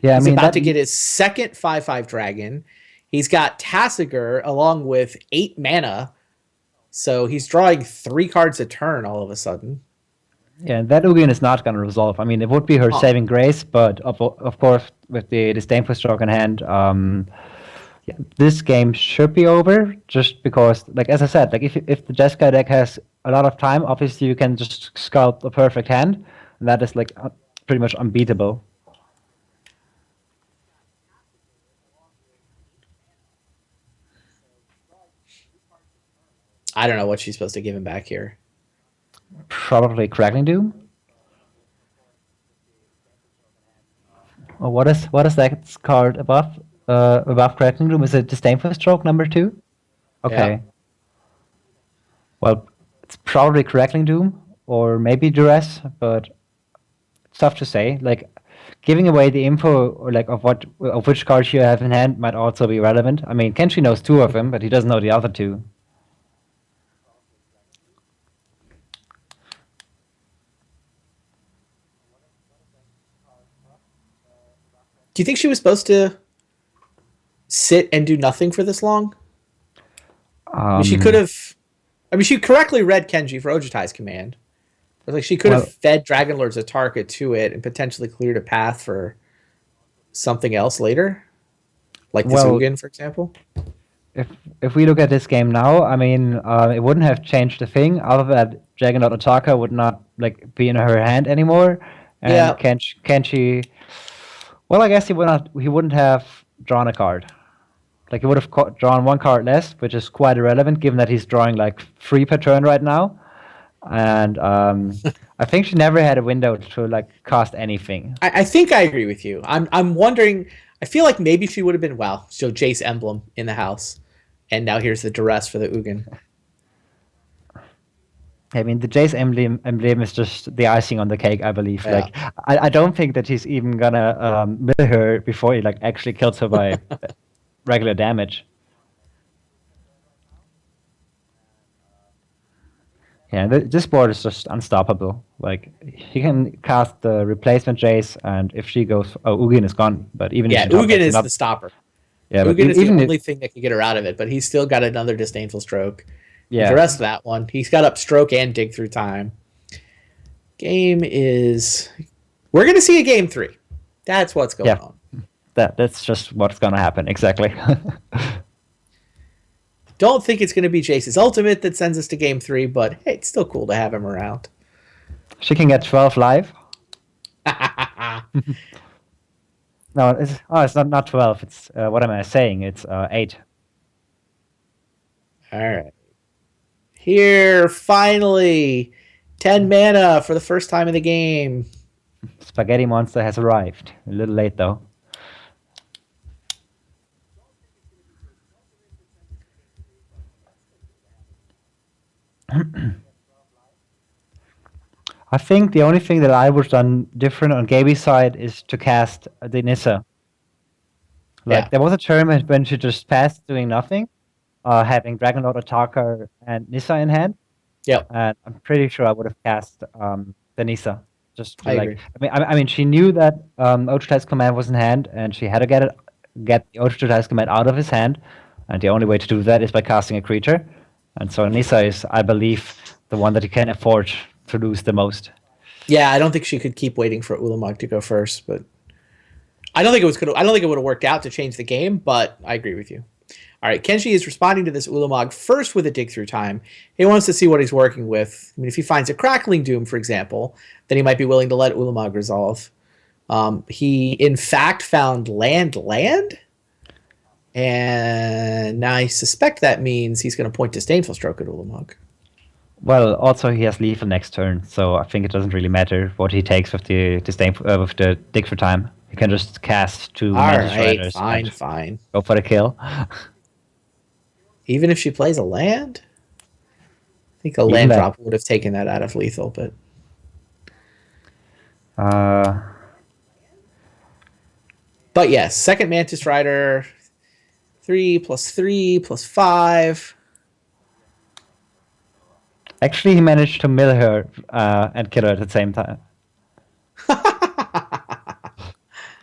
Speaker 2: Yeah,
Speaker 1: He's
Speaker 2: I mean
Speaker 1: about
Speaker 2: that.
Speaker 1: to get his second 5/5 dragon. He's got Tasigur along with 8 mana, so he's drawing 3 cards a turn all of a sudden.
Speaker 2: Yeah, that Ugin is not gonna resolve. I mean, it would be her saving grace, but of course with the Disdainful Stroke in hand, yeah, this game should be over just because, like as I said, like if the Jeskai deck has a lot of time, obviously you can just sculpt a perfect hand, and that is like pretty much unbeatable.
Speaker 1: I don't know what she's supposed to give him back here.
Speaker 2: Probably Crackling Doom. Or what is that card above Crackling Doom? Is it Disdainful Stroke number 2? Okay.
Speaker 1: Yeah.
Speaker 2: Well, it's probably Crackling Doom or maybe Duress, but it's tough to say. Like giving away the info or like of which cards you have in hand might also be relevant. I mean, Kenshi knows 2 of them, but he doesn't know the other 2.
Speaker 1: Do you think she was supposed to sit and do nothing for this long? I mean, she could have. I mean, she correctly read Kenji for Ojutai's command. But like, she could have fed Dragonlord Zatarka to it and potentially cleared a path for something else later, like this Ugin, for example.
Speaker 2: If we look at this game now, I mean, it wouldn't have changed a thing other than Dragonlord Zatarka would not like be in her hand anymore, and
Speaker 1: Yeah.
Speaker 2: Kenshi. Well, I guess he wouldn't have drawn a card. Like he would have drawn 1 card less, which is quite irrelevant given that he's drawing like 3 per turn right now. And I think she never had a window to like cast anything.
Speaker 1: I think I agree with you. I'm wondering. I feel like maybe she would have been so Jace emblem in the house, and now here's the duress for the Ugin.
Speaker 2: I mean, the Jace emblem is just the icing on the cake, I believe.
Speaker 1: Yeah.
Speaker 2: Like, I don't think that he's even gonna mill her before he like actually kills her by regular damage. Yeah, this board is just unstoppable. Like he can cast the replacement Jace, and if she goes, Ugin is gone. But even if
Speaker 1: Ugin is the stopper.
Speaker 2: Yeah,
Speaker 1: Ugin is the only thing that can get her out of it. But he's still got another Disdainful Stroke.
Speaker 2: Yeah,
Speaker 1: the rest of that one, he's got up Stroke and Dig through time. Game is. We're gonna see a game 3. That's what's going on.
Speaker 2: That's just what's gonna happen exactly.
Speaker 1: Don't think it's going to be Jace's ultimate that sends us to game 3, but hey, it's still cool to have him around.
Speaker 2: She can get 12 live. No, it's not 12. It's what am I saying? It's 8.
Speaker 1: All right. Here, finally, 10 mana for the first time in the game.
Speaker 2: Spaghetti Monster has arrived. A little late though. I think the only thing that I would have done different on Gaby's side is to cast the Nissa. Like,
Speaker 1: Yeah.
Speaker 2: there was a tournament when she just passed doing nothing, having Dragon Lord Attacker and Nissa in hand.
Speaker 1: Yep.
Speaker 2: And I'm pretty sure I would have cast the Nissa. Just to,
Speaker 1: I
Speaker 2: like,
Speaker 1: agree.
Speaker 2: I mean, she knew that Ultra command was in hand, and she had to get the Ultra command out of his hand, and the only way to do that is by casting a creature. And so Nissa is, I believe, the one that you can afford to lose the most.
Speaker 1: Yeah, I don't think she could keep waiting for Ulamog to go first, but I don't think it would have worked out to change the game, but I agree with you. All right, Kenji is responding to this Ulamog first with a dig through time. He wants to see what he's working with. I mean, if he finds a Crackling Doom, for example, then he might be willing to let Ulamog resolve. He, in fact, found land, and now I suspect that means he's going to point Disdainful Stroke at Ulamog.
Speaker 2: Well, also he has lethal next turn, so I think it doesn't really matter what he takes with the with the dig for time. He can just cast 2 Mantis Riders.
Speaker 1: Fine.
Speaker 2: Go for the kill.
Speaker 1: Even if she plays a land? I think a land drop would have taken that out of lethal, but... But yes, second Mantis Rider, 3 + 3 + 5.
Speaker 2: Actually, he managed to mill her and kill her at the same time.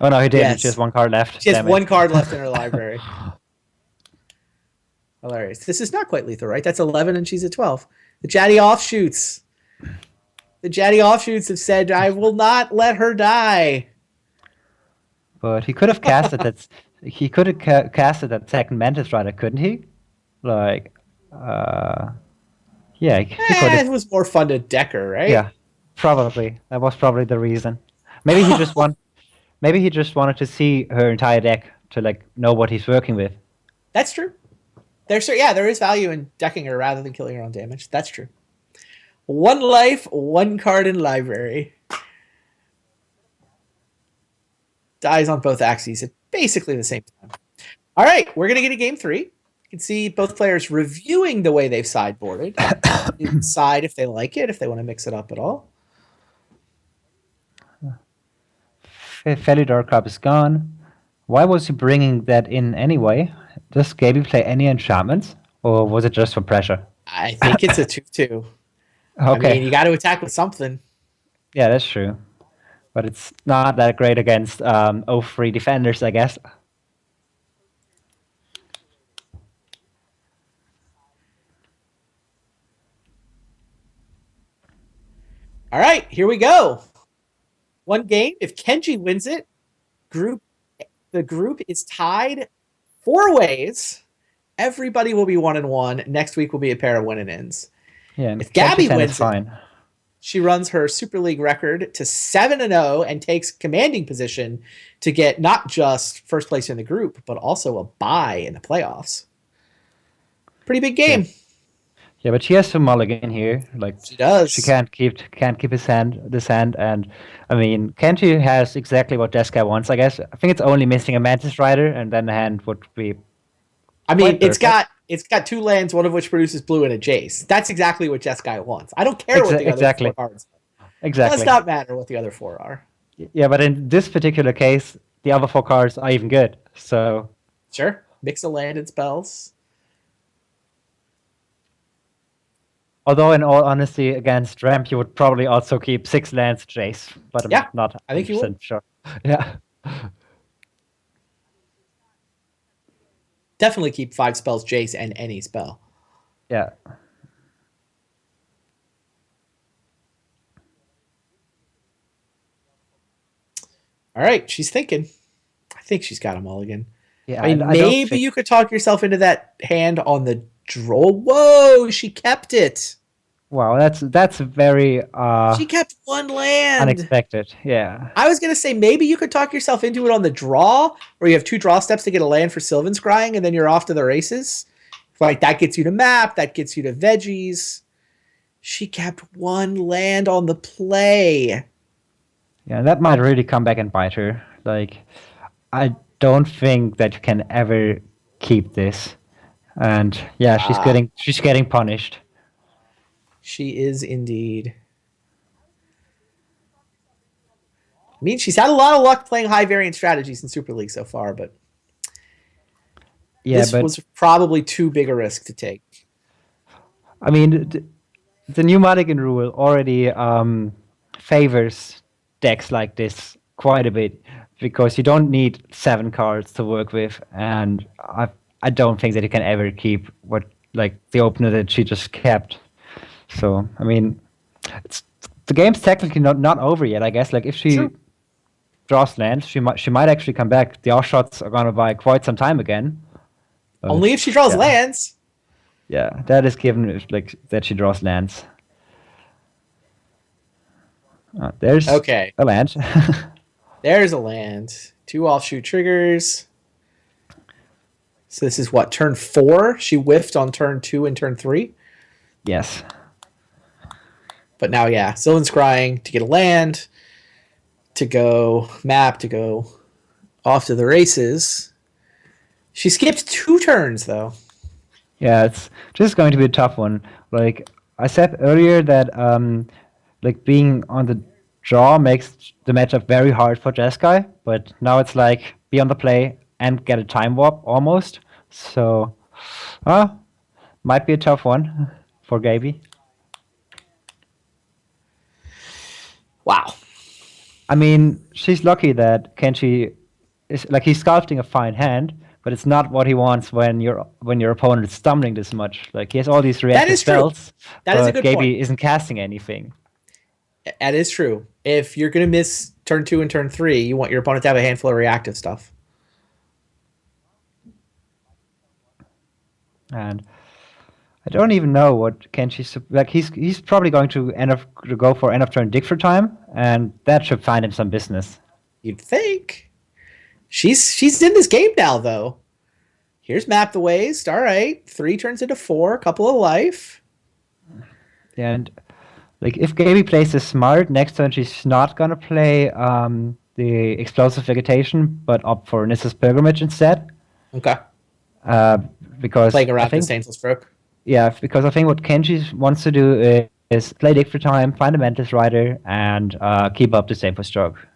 Speaker 2: Oh no, he didn't.
Speaker 1: Yes.
Speaker 2: She has 1 card left.
Speaker 1: She has 1 card left in her library. Hilarious. This is not quite lethal, right? That's 11 and she's at 12. The Jaddy Offshoots. The Jaddy Offshoots have said, I will not let her die.
Speaker 2: But he could have casted that. He could have casted that second Mantis Rider, couldn't he? Like, yeah.
Speaker 1: It was more fun to deck her, right?
Speaker 2: Yeah, probably. That was probably the reason. Maybe he just Maybe he just wanted to see her entire deck to like know what he's working with.
Speaker 1: That's true. There is value in decking her rather than killing her on damage. That's true. 1 life, 1 card in library. Dies on both axes at basically the same time. All right, we're going to get a game 3. You can see both players reviewing the way they've sideboarded. Decide if they like it, if they want to mix it up at all.
Speaker 2: Felidar Cup is gone. Why was he bringing that in anyway? Does Gaby play any enchantments? Or was it just for pressure?
Speaker 1: I think it's a 2/2.
Speaker 2: Okay.
Speaker 1: I mean, you got to attack with something.
Speaker 2: Yeah, that's true. But it's not that great against 0-3 defenders, I guess.
Speaker 1: All right, here we go. 1 game. If Kenji wins it, the group is tied 4 ways. Everybody will be 1-1. Next week will be a pair of win and ins.
Speaker 2: Yeah,
Speaker 1: if Gabby wins
Speaker 2: fine.
Speaker 1: She runs her Super League record to 7-0 and takes commanding position to get not just first place in the group, but also a bye in the playoffs. Pretty big game.
Speaker 2: Yeah, but she has to mulligan here. Like
Speaker 1: she does.
Speaker 2: She can't keep this hand, and I mean, Kenji has exactly what Jeskai wants. I guess I think it's only missing a Mantis Rider, and then the hand would be.
Speaker 1: I mean, it's got 2 lands, one of which produces blue and a Jace. That's exactly what Jeskai wants. I don't care what the other 4 cards are.
Speaker 2: Exactly.
Speaker 1: It does not matter what the other 4 are.
Speaker 2: Yeah, but in this particular case, the other 4 cards are even good. So
Speaker 1: sure, mix of land and spells.
Speaker 2: Although, in all honesty, against Ramp, you would probably also keep 6 lands Jace, but I'm not.
Speaker 1: I think you would.
Speaker 2: Sure. Yeah.
Speaker 1: Definitely keep 5 spells Jace and any spell.
Speaker 2: Yeah.
Speaker 1: All right, she's thinking. I think she's got a mulligan.
Speaker 2: Yeah,
Speaker 1: I mean, maybe you could talk yourself into that hand on the draw. Whoa, she kept it.
Speaker 2: Wow, that's very
Speaker 1: she kept 1 land.
Speaker 2: Unexpected. Yeah.
Speaker 1: I was gonna say maybe you could talk yourself into it on the draw, where you have 2 draw steps to get a land for Sylvan Scrying, and then you're off to the races. Like that gets you to map, that gets you to veggies. She kept 1 land on the play.
Speaker 2: Yeah, that might really come back and bite her. Like, I don't think that you can ever keep this. And yeah, she's getting punished.
Speaker 1: She is indeed. I mean, she's had a lot of luck playing high variant strategies in Super League so far, but this was probably too big a risk to take.
Speaker 2: I mean, the new mulligan rule already favors decks like this quite a bit because you don't need 7 cards to work with, and I don't think that you can ever keep the opener that she just kept. So I mean, the game's technically not over yet. I guess like if she draws lands, she might actually come back. The off shots are gonna buy quite some time again.
Speaker 1: Only if she draws lands.
Speaker 2: Yeah, that is given if that she draws lands. There's a land.
Speaker 1: There's a land. 2 offshoot triggers. So this is what, turn 4? She whiffed on turn 2 and turn 3?
Speaker 2: Yes.
Speaker 1: But now, yeah, Sylvan's Scrying to get a land, to go map, to go off to the races. She skipped 2 turns, though.
Speaker 2: Yeah, it's just going to be a tough one. Like I said earlier that being on the draw makes the matchup very hard for Jeskai, but now it's like be on the play and get a time warp almost. So, might be a tough one for Gaby.
Speaker 1: Wow.
Speaker 2: I mean, she's lucky that Kenji is he's sculpting a fine hand, but it's not what he wants when your opponent is stumbling this much. Like he has all these reactive spells,
Speaker 1: that is a good
Speaker 2: Gaby
Speaker 1: point.
Speaker 2: Isn't casting anything.
Speaker 1: That is true. If you're gonna miss turn 2 and turn 3, you want your opponent to have a handful of reactive stuff.
Speaker 2: And I don't even know what Kenji's like. He's probably going to go for end of turn dig for time, and that should find him some business.
Speaker 1: You'd think. She's in this game now, though. Here's Map the Waste. All right, 3 turns into 4, couple of life.
Speaker 2: Yeah, and like if Gaby plays this smart, next turn she's not gonna play the explosive vegetation, but opt for Nissa's Pilgrimage instead.
Speaker 1: Okay.
Speaker 2: Because
Speaker 1: playing around Disdainful Stroke.
Speaker 2: Yeah, because I think what Kenji wants to do is play dig for time, find a Mantis Rider, and keep up Disdainful Stroke.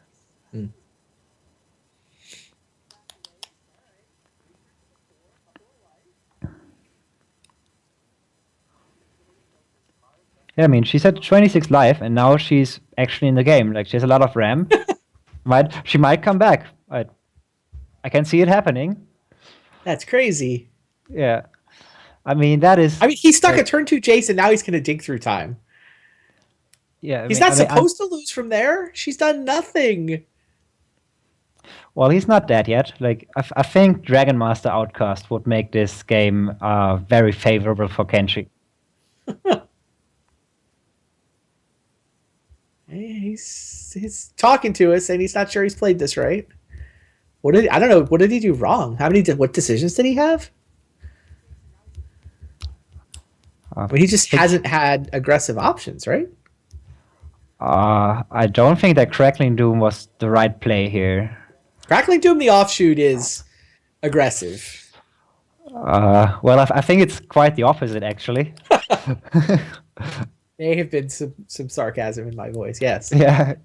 Speaker 2: Yeah, I mean, she's at 26 life, and now she's actually in the game. Like, she has a lot of RAM. She might come back. I can see it happening.
Speaker 1: That's crazy.
Speaker 2: Yeah. I mean, that is...
Speaker 1: I mean, he's stuck at turn 2 Jace, and now he's going to dig through time.
Speaker 2: Yeah.
Speaker 1: He's not supposed to lose from there. She's done nothing.
Speaker 2: Well, he's not dead yet. Like, I think Dragon Master Outcast would make this game very favorable for Kenji.
Speaker 1: He's talking to us, and he's not sure he's played this right. I don't know. What did he do wrong? What decisions did he have? He just hasn't had aggressive options, right?
Speaker 2: I don't think that Crackling Doom was the right play here.
Speaker 1: Crackling Doom, the offshoot, is aggressive.
Speaker 2: Well, I think it's quite the opposite, actually.
Speaker 1: May have been some sarcasm in my voice, yes.
Speaker 2: Yeah.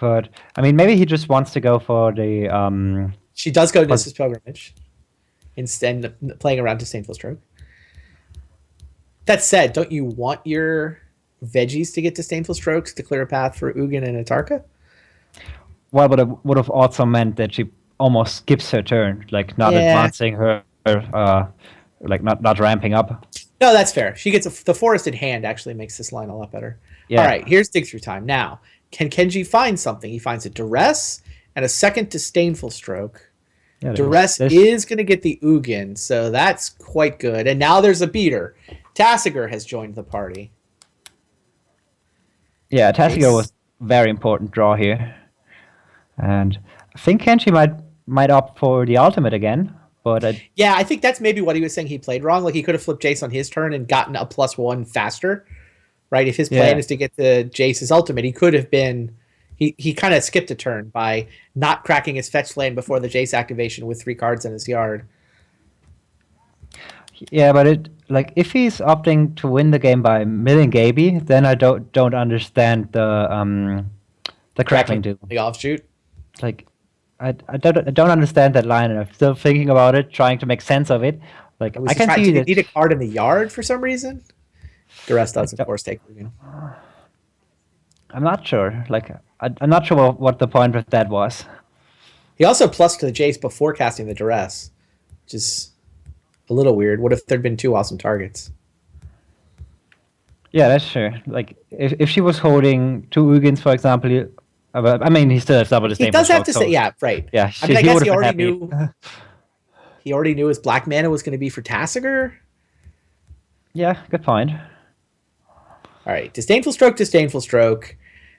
Speaker 2: But, I mean, maybe he just wants to go for the...
Speaker 1: She does go to Nissa's Pilgrimage instead of playing around Disdainful Stroke. That said, don't you want your veggies to get Disdainful Strokes to clear a path for Ugin and Atarka?
Speaker 2: Well, but it would have also meant that she almost skips her turn, like not advancing her, like not ramping up.
Speaker 1: No, that's fair. She gets the forest in hand actually makes this line a lot better. Yeah. All right, here's dig through time. Now, can Kenji find something? He finds a Duress and a second Disdainful Stroke. Yeah, Duress is going to get the Ugin, so that's quite good. And now there's a beater. Tassiger has joined the party.
Speaker 2: Yeah, Tassiger was a very important draw here. And I think Kenji might opt for the ultimate again. But
Speaker 1: yeah, I think that's maybe what he was saying he played wrong. Like he could have flipped Jace on his turn and gotten a +1 faster. Right? If his plan is to get the Jace's ultimate, he could have been... He kind of skipped a turn by not cracking his fetch land before the Jace activation with 3 cards in his yard.
Speaker 2: Yeah, but if he's opting to win the game by milling Gaby, then I don't understand the crackling do.
Speaker 1: The offshoot.
Speaker 2: Like, I don't understand that line, and I'm still thinking about it, trying to make sense of it. Like, I can see
Speaker 1: did he
Speaker 2: that.
Speaker 1: need a card in the yard for some reason? Duress does, of course, take Rugen.
Speaker 2: I'm not sure. Like, I'm not sure what the point of that was.
Speaker 1: He also plussed the Jace before casting the Duress, which is a little weird. What if there'd been 2 awesome targets?
Speaker 2: Yeah, that's true. Like, if she was holding 2 Ugins, for example, I mean, he still has double
Speaker 1: He
Speaker 2: disdainful.
Speaker 1: does have to say, yeah, right.
Speaker 2: Yeah,
Speaker 1: I mean, I guess he already
Speaker 2: happy.
Speaker 1: knew. He already knew his black mana was going to be for Tasigur.
Speaker 2: Yeah, good point.
Speaker 1: All right, disdainful stroke, disdainful stroke.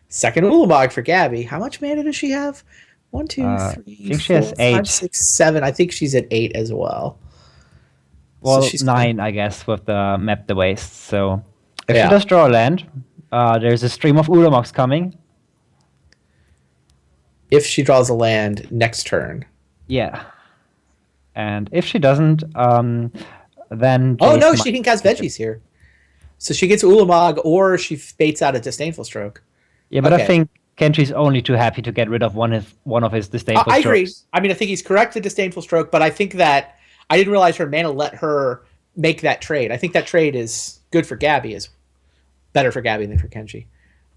Speaker 1: Second Ulamog for Gabby. How much mana does she have? 1, 2, 3,
Speaker 2: I think she
Speaker 1: 4,
Speaker 2: has 8.
Speaker 1: 5, 6, 7. I think she's at 8 as well.
Speaker 2: Well,
Speaker 1: so she's
Speaker 2: 9, I guess, with the map the waste. So if
Speaker 1: Yeah.
Speaker 2: she does draw a land, there's a stream of Ulamogs coming.
Speaker 1: If she draws a land next turn.
Speaker 2: Yeah. And if she doesn't, then
Speaker 1: Oh
Speaker 2: Jace
Speaker 1: no,
Speaker 2: might-
Speaker 1: she can cast veggies here. So she gets Ulamog, or she baits out a disdainful stroke.
Speaker 2: Yeah, but
Speaker 1: Okay.
Speaker 2: I think Kenji's only too happy to get rid of one of his disdainful
Speaker 1: I agree.
Speaker 2: strokes.
Speaker 1: I mean, I think he's correct to disdainful stroke, but I think that I didn't realize her mana let her make that trade. I think that trade is good for Gabby, is better for Gabby than for Kenji.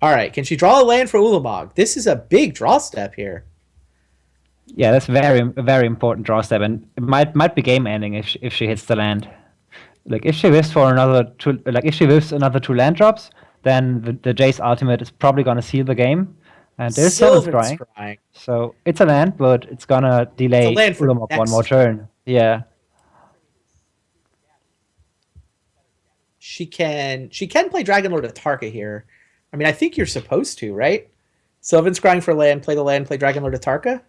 Speaker 1: All right, can she draw a land for Ulamog? This is a big draw step here.
Speaker 2: Yeah, that's a very important draw step, and it might be game ending if she hits the land. Like if she whiffs for another 2 land drops, then the Jace ultimate is probably gonna seal the game. And there's Sylvan Scrying. So it's a land, but it's gonna delay
Speaker 1: land for
Speaker 2: Ulamog one more
Speaker 1: next
Speaker 2: turn. Yeah.
Speaker 1: She can play Dragon Lord Atarka here. I mean, I think you're supposed to, right? Sylvan Scrying for land, play the land, play Dragon Lord Atarka.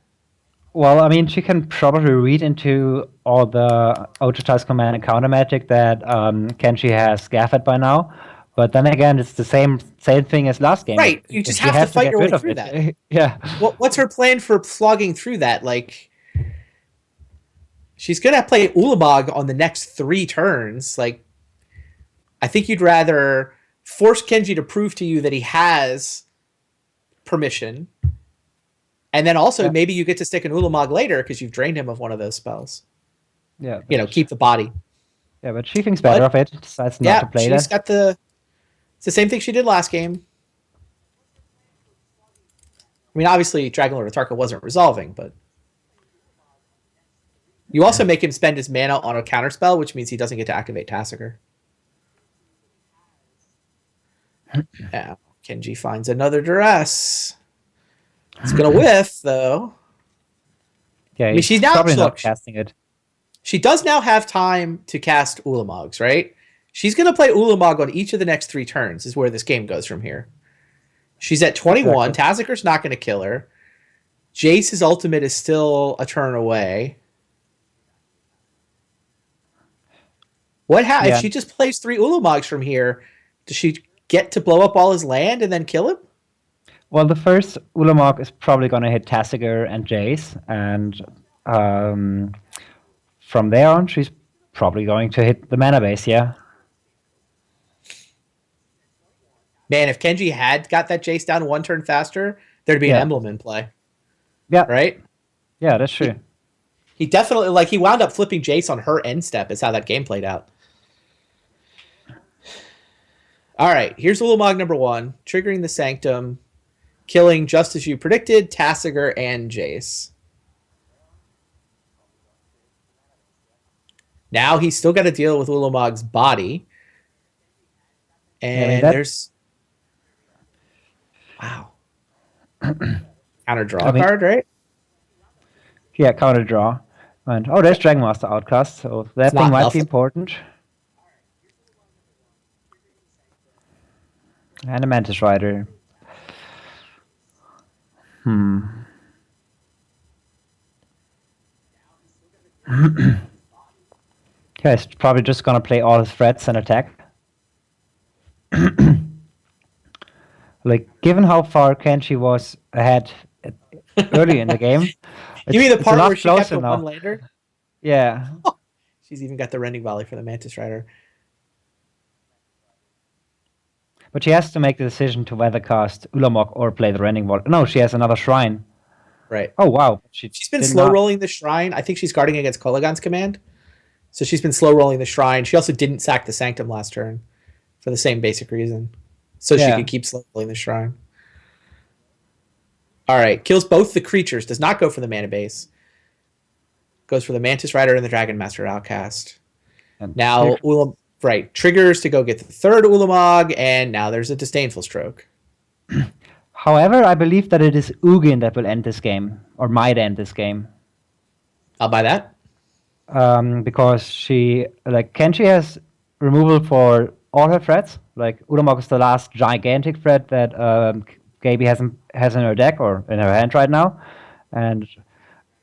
Speaker 2: Well, I mean, she can probably read into all the Ototas command and counter magic that Kenji has gaffed by now. But then again, it's the same thing as last game.
Speaker 1: Right, you just have to fight your way through that.
Speaker 2: Yeah.
Speaker 1: What's her plan for slogging through that? Like, she's gonna play Ulamog on the next 3 turns. Like, I think you'd rather force Kenji to prove to you that he has permission, and then also maybe you get to stick an Ulamog later because you've drained him of one of those spells.
Speaker 2: Yeah.
Speaker 1: Keep the body.
Speaker 2: Yeah, but she thinks better of it. Decides not to play
Speaker 1: she's
Speaker 2: that.
Speaker 1: got it's the same thing she did last game. I mean, obviously, Dragon Lord Atarka wasn't resolving, but you also make him spend his mana on a counterspell, which means he doesn't get to activate Tasigur. Yeah, Kenji finds another Duress. It's gonna whiff though.
Speaker 2: Yeah,
Speaker 1: I mean, she's now
Speaker 2: probably not casting it.
Speaker 1: She does now have time to cast Ulamogs, right? She's gonna play Ulamog on each of the next 3 turns. Is where this game goes from here. She's at 21. Exactly. Tazikir's not gonna kill her. Jace's ultimate is still a turn away. What happens if she just plays 3 Ulamogs from here? Does she get to blow up all his land and then kill him?
Speaker 2: Well, the first Ulamog is probably going to hit Tasigur and Jace, and from there on, she's probably going to hit the mana base, yeah.
Speaker 1: Man, if Kenji had got that Jace down 1 turn faster, there'd be an emblem in play.
Speaker 2: Yeah.
Speaker 1: Right?
Speaker 2: Yeah, that's true.
Speaker 1: He definitely, he wound up flipping Jace on her end step is how that game played out. All right, here's Ulamog number 1, triggering the Sanctum, killing, just as you predicted, Tasigur and Jace. Now he's still got to deal with Ulamog's body. And there's... Wow. Counter draw card, right?
Speaker 2: Yeah, counter draw. And there's Dragon Master Outcast, so that thing might be important. And a Mantis Rider. Yeah, he's probably just gonna play all his threats and attack. Like, given how far Kenji was ahead early in the game,
Speaker 1: you mean the part where she kept a 1-lander?
Speaker 2: Yeah.
Speaker 1: She's even got the Rending Volley for the Mantis Rider.
Speaker 2: But she has to make the decision to whether cast Ulamog or play the Rending Volley. No, she has another Shrine.
Speaker 1: Right.
Speaker 2: Oh, wow.
Speaker 1: She's been slow rolling the Shrine. I think she's guarding against Kolaghan's command. So she's been slow rolling the Shrine. She also didn't sack the Sanctum last turn for the same basic reason. So she could keep slow rolling the Shrine. All right. Kills both the creatures. Does not go for the mana base. Goes for the Mantis Rider and the Dragon Master Outcast. And now, right. Triggers to go get the third Ulamog, and now there's a Disdainful Stroke.
Speaker 2: However, I believe that it is Ugin that will end this game, or might end this game.
Speaker 1: I'll buy that.
Speaker 2: Because Kenji has removal for all her threats. Like, Ulamog is the last gigantic threat that Gaby has in her deck, or in her hand right now. And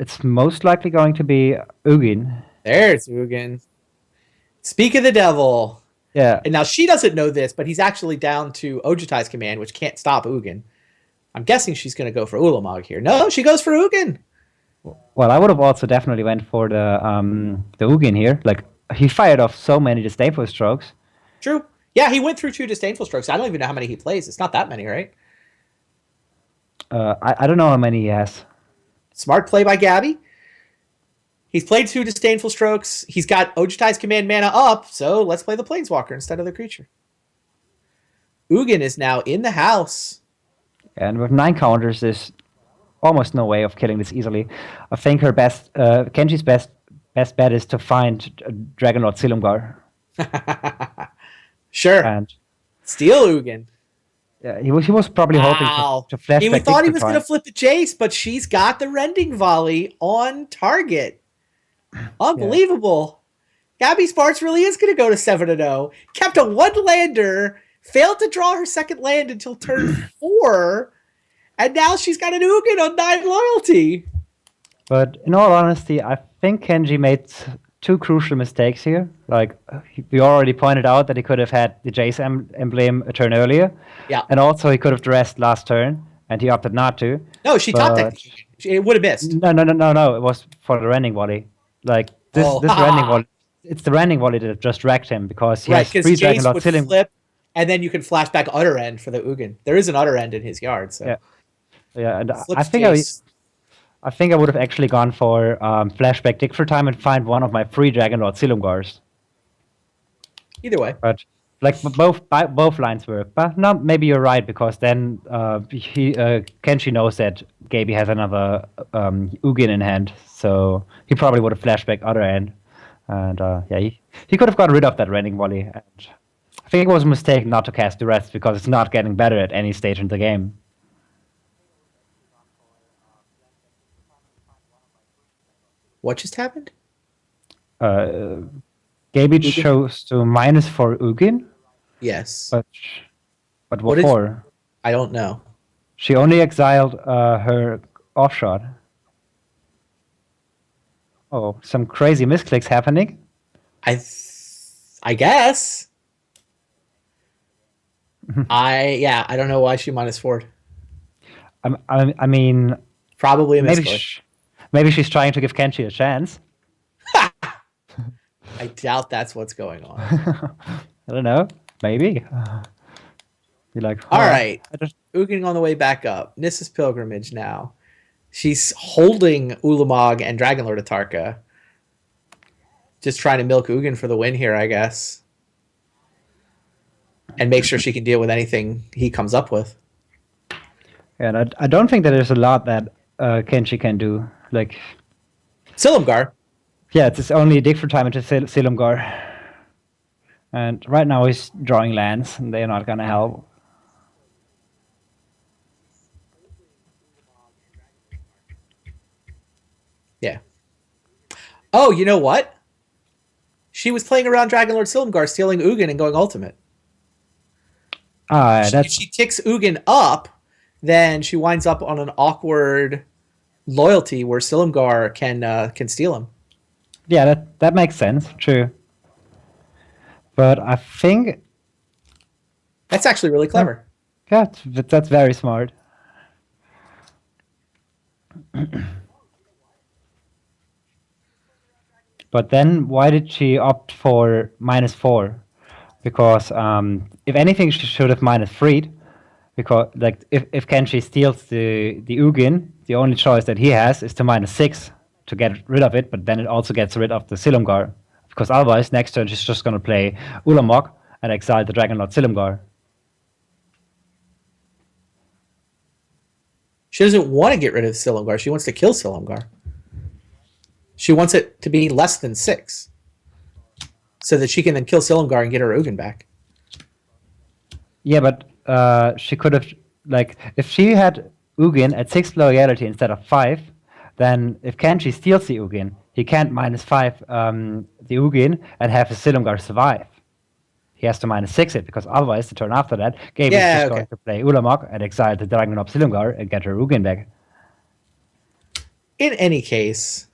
Speaker 2: it's most likely going to be Ugin.
Speaker 1: There's Ugin. Speak of the devil.
Speaker 2: Yeah.
Speaker 1: And now she doesn't know this, but he's actually down to Ojutai's command, which can't stop Ugin. I'm guessing she's going to go for Ulamog here. No, she goes for Ugin.
Speaker 2: Well, I would have also definitely went for the Ugin here. Like, he fired off so many Disdainful Strokes.
Speaker 1: True. Yeah, he went through 2 Disdainful Strokes. I don't even know how many he plays. It's not that many, right?
Speaker 2: I don't know how many he has.
Speaker 1: Smart play by Gabby. He's played 2 Disdainful Strokes. He's got Ojutai's command mana up, so let's play the Planeswalker instead of the creature. Ugin is now in the house.
Speaker 2: And with 9 counters, there's almost no way of killing this easily. I think her Kenji's best bet is to find Dragonlord Silumgar.
Speaker 1: Sure.
Speaker 2: And
Speaker 1: steal Ugin.
Speaker 2: Yeah, he was probably hoping to flash back.
Speaker 1: He thought he was going to flip the Jace, but she's got the Rending Volley on target. Unbelievable. Yeah. Gabby Spartz really is going to go to 7-0. Kept a 1-lander, failed to draw her second land until turn 4, and now she's got an Ugin on 9 loyalty.
Speaker 2: But in all honesty, I think Kenji made 2 crucial mistakes here. Like, we already pointed out that he could have had the Jace emblem a turn earlier.
Speaker 1: Yeah.
Speaker 2: And also he could have dressed last turn, and he opted not to.
Speaker 1: No, she top decked. It would have missed.
Speaker 2: No. It was for the Rending Volley. Like, this Rending Volley, it's the Rending Volley that just wrecked him, because he has 3 Dragonlord Silumgar.
Speaker 1: Flip, and then you can flash back Utter End for the Ugin. There is an Utter End in his yard. So.
Speaker 2: Yeah, and I think I would have actually gone for flashback Dig for Time and find one of my 3 Dragonlord Silumgars.
Speaker 1: Either way.
Speaker 2: But like both lines work. But no, maybe you're right, because then Kenshi knows that Gaby has another Ugin in hand, so he probably would have flashback other end. And he could have got rid of that Rending Volley. And I think it was a mistake not to cast Duress, because it's not getting better at any stage in the game.
Speaker 1: What just happened?
Speaker 2: Gaby chose to minus for Ugin.
Speaker 1: Yes.
Speaker 2: But what for?
Speaker 1: I don't know.
Speaker 2: She only exiled her offshot. Oh, some crazy misclicks happening.
Speaker 1: I guess. I don't know why she minus 4'd.
Speaker 2: I mean,
Speaker 1: probably a misclick.
Speaker 2: Maybe she's trying to give Kenji a chance.
Speaker 1: I doubt that's what's going on.
Speaker 2: I don't know. Maybe. Be like,
Speaker 1: all right. Ugin on the way back up. Nissa's Pilgrimage now. She's holding Ulamog and Dragonlord Atarka. Just trying to milk Ugin for the win here, I guess. And make sure she can deal with anything he comes up with.
Speaker 2: And I don't think that there's a lot that Kenji can do. Like
Speaker 1: Silumgar.
Speaker 2: Yeah, it's only Dig for Time into Silumgar. And right now he's drawing lands, and they're not gonna help.
Speaker 1: Yeah. Oh, you know what? She was playing around Dragonlord Silumgar, stealing Ugin and going ultimate. If she ticks Ugin up, then she winds up on an awkward loyalty where Silumgar can steal him.
Speaker 2: Yeah, that makes sense. True. But I think
Speaker 1: that's actually really clever.
Speaker 2: Yeah, that's very smart. But then why did she opt for -4? Because if anything, she should have -3'd. Because like if Kenji steals the Ugin, the only choice that he has is to -6 to get rid of it. But then it also gets rid of the Silumgar. Because otherwise, next turn she's just gonna play Ulamog and exile the Dragon Lord Silumgar.
Speaker 1: She doesn't want to get rid of Silumgar. She wants to kill Silumgar. She wants it to be less than 6. So that she can then kill Silumgar and get her Ugin back.
Speaker 2: Yeah, but she could have, like, if she had Ugin at 6 loyalty instead of 5, then if Kenji steals the Ugin, he can't -5 the Ugin and have his Silumgar survive. He has to -6 it, because otherwise, the turn after that, Gabe is just going to play Ulamog and exile the Dragon of Silumgar and get her Ugin back.
Speaker 1: In any case,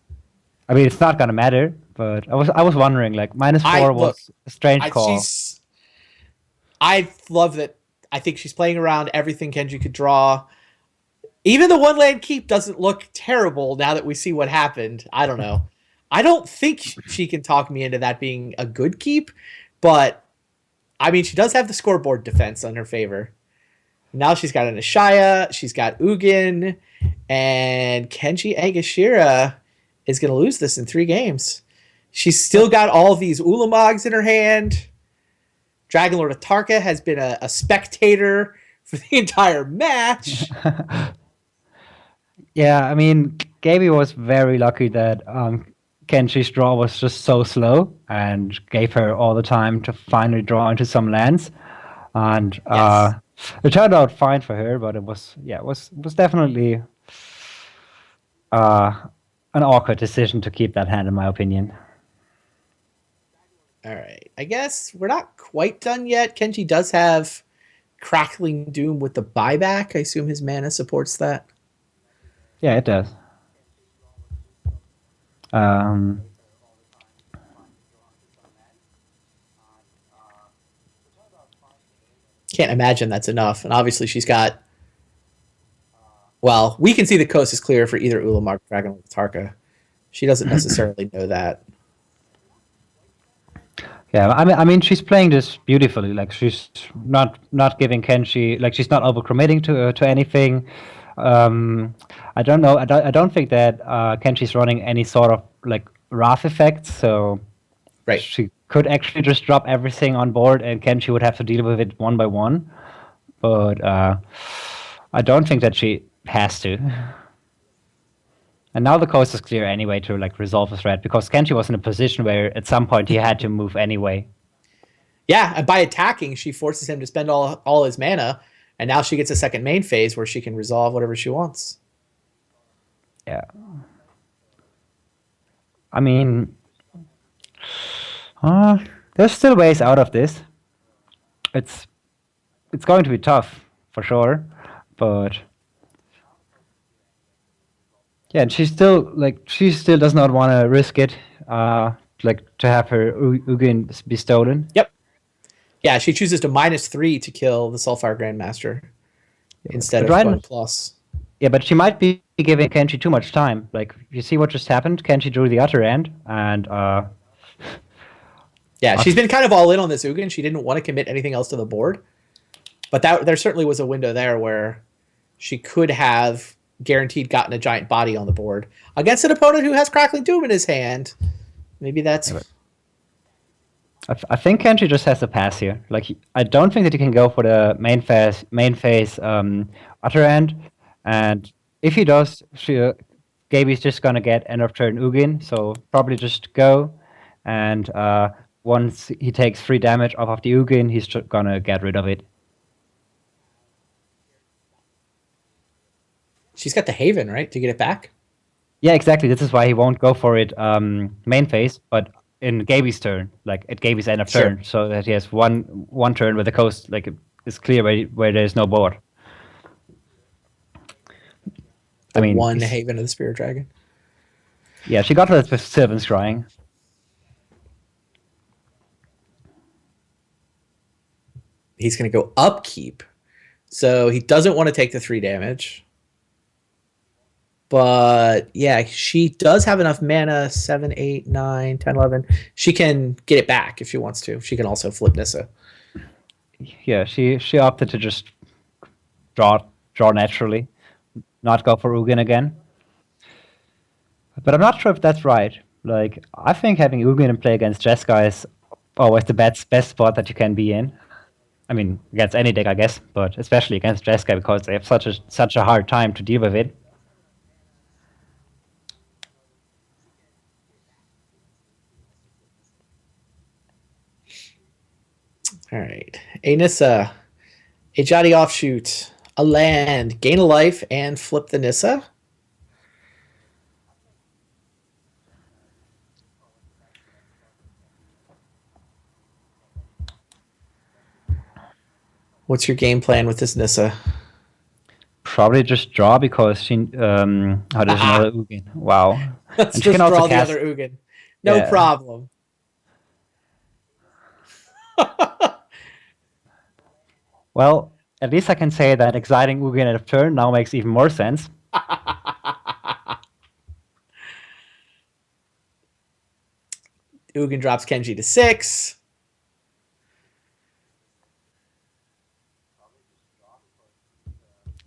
Speaker 2: I mean, it's not gonna matter, but I was wondering, like, -4 was a strange call.
Speaker 1: I love that. I think she's playing around everything Kenji could draw. Even the one land keep doesn't look terrible now that we see what happened. I don't know. I don't think she can talk me into that being a good keep, but I mean, she does have the scoreboard defense on her favor. Now she's got an Ashaya, she's got Ugin, and Kenji Egashira is going to lose this in 3 games. She's still got all these Ulamogs in her hand. Dragon Lord Atarka has been a spectator for the entire match.
Speaker 2: Yeah, I mean, Gaby was very lucky that Kenji's draw was just so slow and gave her all the time to finally draw into some lands. And it turned out fine for her, but it was definitely an awkward decision to keep that hand, in my opinion.
Speaker 1: All right. I guess we're not quite done yet. Kenji does have Crackling Doom with the buyback. I assume his mana supports that.
Speaker 2: Yeah, it does.
Speaker 1: Can't imagine that's enough. And obviously she's got... Well, we can see the coast is clear for either Ulamog or Dragon Lord Tarka. She doesn't necessarily know that.
Speaker 2: Yeah, I mean, she's playing this beautifully. Like, she's not giving Kenji, like, she's not overcommitting to anything. I don't know. I don't think that Kenji's running any sort of like Wrath effects, so she could actually just drop everything on board, and Kenji would have to deal with it one by one. But I don't think that she has to. And now the coast is clear anyway to like resolve the threat, because Kenji was in a position where at some point he had to move anyway.
Speaker 1: Yeah, and by attacking, she forces him to spend all his mana, and now she gets a second main phase where she can resolve whatever she wants.
Speaker 2: Yeah. I mean, there's still ways out of this. It's going to be tough for sure, but yeah, and she still does not want to risk it, like to have her Ugin be stolen.
Speaker 1: Yep. Yeah, she chooses to -3 to kill the Soulfire Grandmaster instead of 1+.
Speaker 2: Yeah, but she might be giving Kenji too much time. Like, you see what just happened? Kenji drew the other end, and
Speaker 1: yeah, she's been kind of all in on this Ugin. She didn't want to commit anything else to the board, but there certainly was a window there where she could have guaranteed gotten a giant body on the board against an opponent who has Crackling Doom in his hand. Maybe that's...
Speaker 2: I think Kenji just has to pass here. Like, I don't think that he can go for the main phase other end, and if he does, Gaby's just gonna get end of turn Ugin, so probably just go, and once he takes 3 damage off of the Ugin, he's just gonna get rid of it.
Speaker 1: She's got the Haven, right, to get it back?
Speaker 2: Yeah, exactly. This is why he won't go for it main phase, but in Gaby's turn, like at Gaby's end of turn, so that he has one turn where the coast like is clear where there's no board. I mean,
Speaker 1: one Haven of the Spirit Dragon.
Speaker 2: Yeah, she got that with Sylvan Scrying.
Speaker 1: He's going to go upkeep, so he doesn't want to take the 3 damage. But yeah, she does have enough mana, 7, 8, 9, 10, 11. She can get it back if she wants to. She can also flip Nissa.
Speaker 2: Yeah, she opted to just draw naturally, not go for Ugin again. But I'm not sure if that's right. Like, I think having Ugin in play against Jeskai is always the best spot that you can be in. I mean, against any deck, I guess, but especially against Jeskai because they have such a hard time to deal with it.
Speaker 1: All right. A Nissa, a Jotty offshoot, a land, gain a life, and flip the Nissa. What's your game plan with this Nissa?
Speaker 2: Probably just draw because she there's another Ugin. Wow.
Speaker 1: Let's
Speaker 2: And
Speaker 1: just draw the other Ugin. No problem.
Speaker 2: Well, at least I can say that exciting Ugin at a turn now makes even more sense.
Speaker 1: Ugin drops Kenji to 6.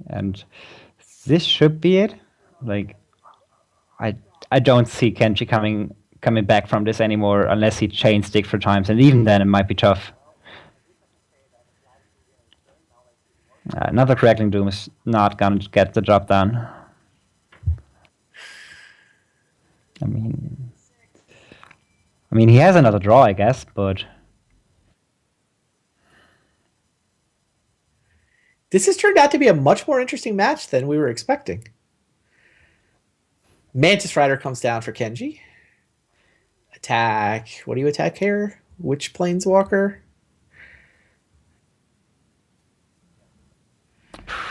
Speaker 2: And this should be it. Like, I don't see Kenji coming back from this anymore unless he chains Dick for times, and even then it might be tough. Another Crackling Doom is not gonna get the job done. I mean, he has another draw, I guess, but
Speaker 1: this has turned out to be a much more interesting match than we were expecting. Mantis Rider comes down for Kenji. Attack. What do you attack here? Which Planeswalker?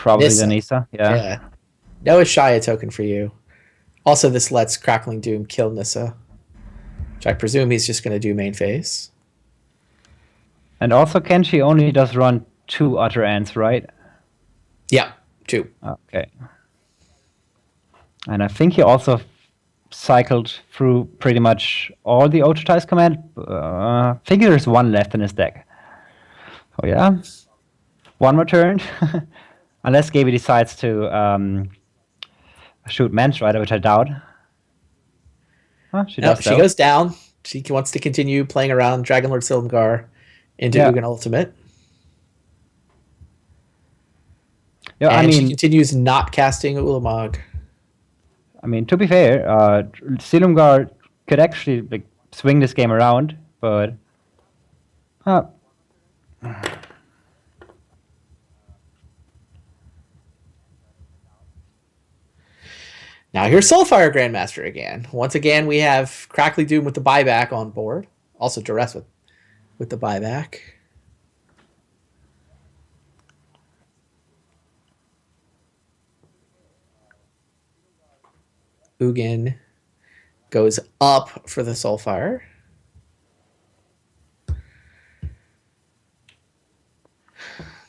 Speaker 2: probably the Nissa. Yeah.
Speaker 1: No Ashaya token for you. Also, this lets Crackling Doom kill Nissa, which I presume he's just going to do main phase.
Speaker 2: And also, Kenji only does run 2 Utter Ends, right?
Speaker 1: Yeah, 2.
Speaker 2: Okay. And I think he also cycled through pretty much all the Ultratize command. I think there's 1 left in his deck. Oh yeah, 1 more turn. Unless Gaby decides to shoot Mance Rider, which I doubt. Huh, she does.
Speaker 1: She goes down. She wants to continue playing around Dragonlord Silumgar into Ugin Ultimate.
Speaker 2: Yeah,
Speaker 1: and she continues not casting Ulamog.
Speaker 2: I mean, to be fair, Silumgar could actually swing this game around, but
Speaker 1: now here's Soulfire Grandmaster again. Once again, we have Crackly Doom with the buyback on board. Also Duress with the buyback. Ugin goes up for the Soulfire.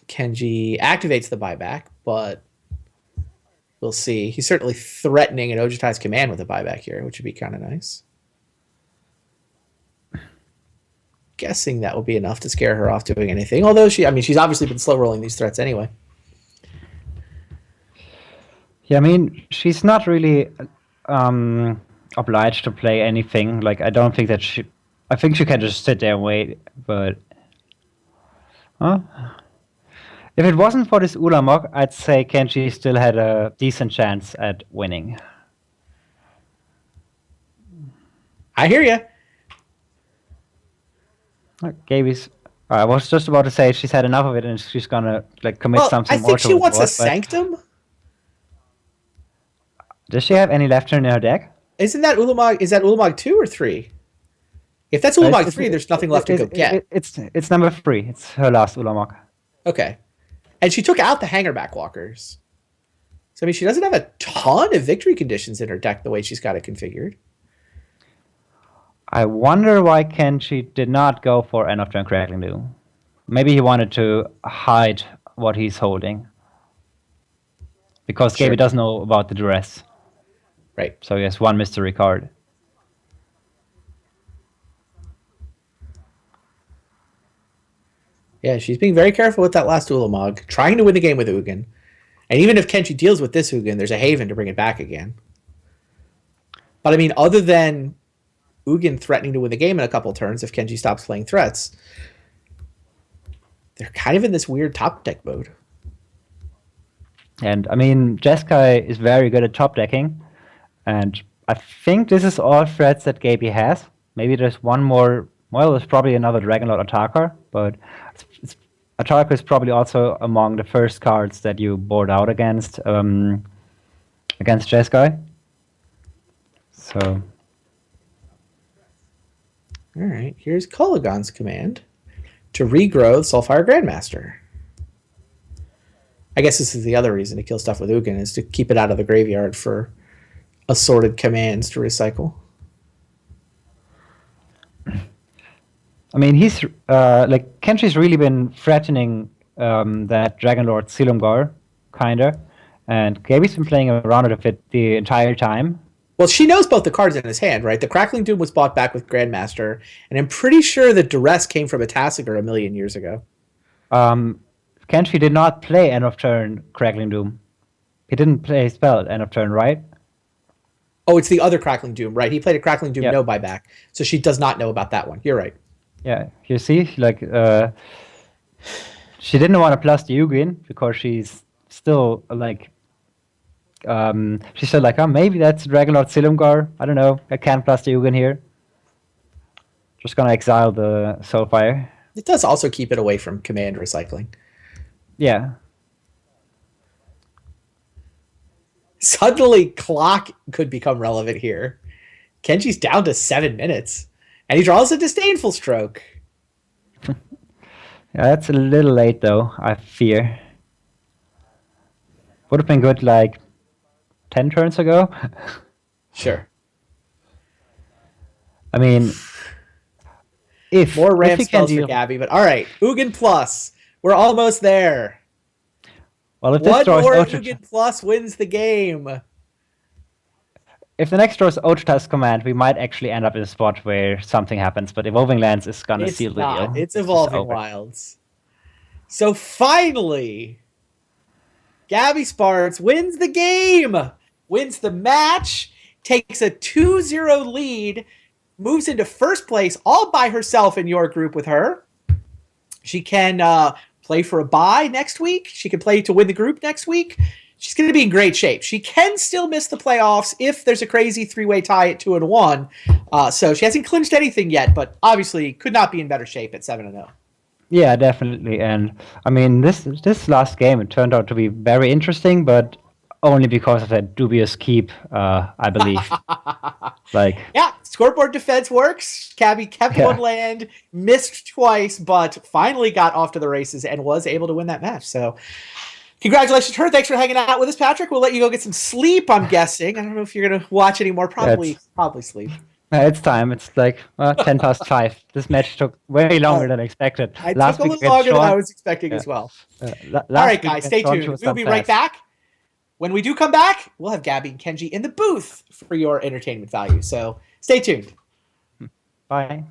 Speaker 1: Kenji activates the buyback, but we'll see. He's certainly threatening an Ojutai's command with a buyback here, which would be kind of nice. Guessing that will be enough to scare her off doing anything. Although she's obviously been slow rolling these threats anyway.
Speaker 2: Yeah, I mean, she's not really obliged to play anything. Like, I don't think that I think she can just sit there and wait, but if it wasn't for this Ulamog, I'd say Kenji still had a decent chance at winning.
Speaker 1: I hear you.
Speaker 2: Gaby's. I was just about to say she's had enough of it and she's gonna commit something more.
Speaker 1: I think she wants a Sanctum.
Speaker 2: Does she have any left turn in her deck?
Speaker 1: Isn't that Ulamog? Is that Ulamog 2 or 3? If that's Ulamog 3, there's nothing left to go get.
Speaker 2: It's number 3. It's her last Ulamog.
Speaker 1: Okay. And she took out the Hangerback Walkers. So, I mean, she doesn't have a ton of victory conditions in her deck the way she's got it configured.
Speaker 2: I wonder why Kenji did not go for End of Turn Crackling Doom. Maybe he wanted to hide what he's holding. Because Gaby does know about the duress.
Speaker 1: Right.
Speaker 2: So he has 1 mystery card.
Speaker 1: Yeah, she's being very careful with that last Ulamog, trying to win the game with Ugin. And even if Kenji deals with this Ugin, there's a Haven to bring it back again. But I mean, other than Ugin threatening to win the game in a couple turns if Kenji stops playing threats, they're kind of in this weird top deck mode.
Speaker 2: And I mean, Jeskai is very good at top decking. And I think this is all threats that Gaby has. Maybe there's one more. Well, there's probably another Dragonlord attacker, but attacker is probably also among the first cards that you board out against Jeskai. So.
Speaker 1: All right, here's Kolagon's command to regrow the Soulfire Grandmaster. I guess this is the other reason to kill stuff with Ugin, is to keep it out of the graveyard for assorted commands to recycle.
Speaker 2: I mean, he's like Kenji's really been threatening that Dragonlord Silumgar, kinda, and Gaby's been playing around with it the entire time.
Speaker 1: Well, she knows both the cards in his hand, right? The Crackling Doom was bought back with Grandmaster, and I'm pretty sure that Duress came from a Tasigur a million years ago.
Speaker 2: Kenji did not play end of turn Crackling Doom. He didn't play spell at end of turn, right?
Speaker 1: Oh, it's the other Crackling Doom, right? He played a Crackling Doom no buyback, so she does not know about that one. You're right.
Speaker 2: Yeah, you see, like she didn't want to plus the Ugin because she's still like she said like, oh, maybe that's Dragonlord Silumgar. I don't know. I can't plus the Ugin here. Just gonna exile the Soulfire.
Speaker 1: It does also keep it away from command recycling.
Speaker 2: Yeah.
Speaker 1: Suddenly, clock could become relevant here. Kenji's down to 7 minutes, and he draws a Disdainful Stroke.
Speaker 2: Yeah, that's a little late, though, I fear. Would have been good, like, 10 turns ago.
Speaker 1: Sure.
Speaker 2: I mean, if
Speaker 1: more ramp
Speaker 2: if
Speaker 1: spells for Gabby, but all right, Ugin Plus. We're almost there.
Speaker 2: Well, if
Speaker 1: one
Speaker 2: this draws
Speaker 1: more Ugin Plus wins the game.
Speaker 2: If the next draw is Ochota's command, we might actually end up in a spot where something happens, but Evolving Lands is gonna seal the deal.
Speaker 1: It's Evolving Wilds. So finally, Gabby Spartz wins the game, wins the match, takes a 2-0 lead, moves into first place all by herself in your group with her. She can play for a bye next week. She can play to win the group next week. She's going to be in great shape. She can still miss the playoffs if there's a crazy 3-way tie at 2-1. So she hasn't clinched anything yet, but obviously could not be in better shape at 7-0.
Speaker 2: Yeah, definitely. And I mean, this last game, it turned out to be very interesting, but only because of that dubious keep, I believe. Like,
Speaker 1: yeah, scoreboard defense works. Gabby kept one land, missed twice, but finally got off to the races and was able to win that match. So congratulations to her. Thanks for hanging out with us, Patrick. We'll let you go get some sleep, I'm guessing. I don't know if you're going to watch anymore. Probably sleep.
Speaker 2: It's time. It's like 10 past 5. This match took way longer than expected.
Speaker 1: It took a little longer than I was expecting as well. All right, guys, stay tuned. We'll be right back. When we do come back, we'll have Gabby and Kenji in the booth for your entertainment value. So stay tuned.
Speaker 2: Bye.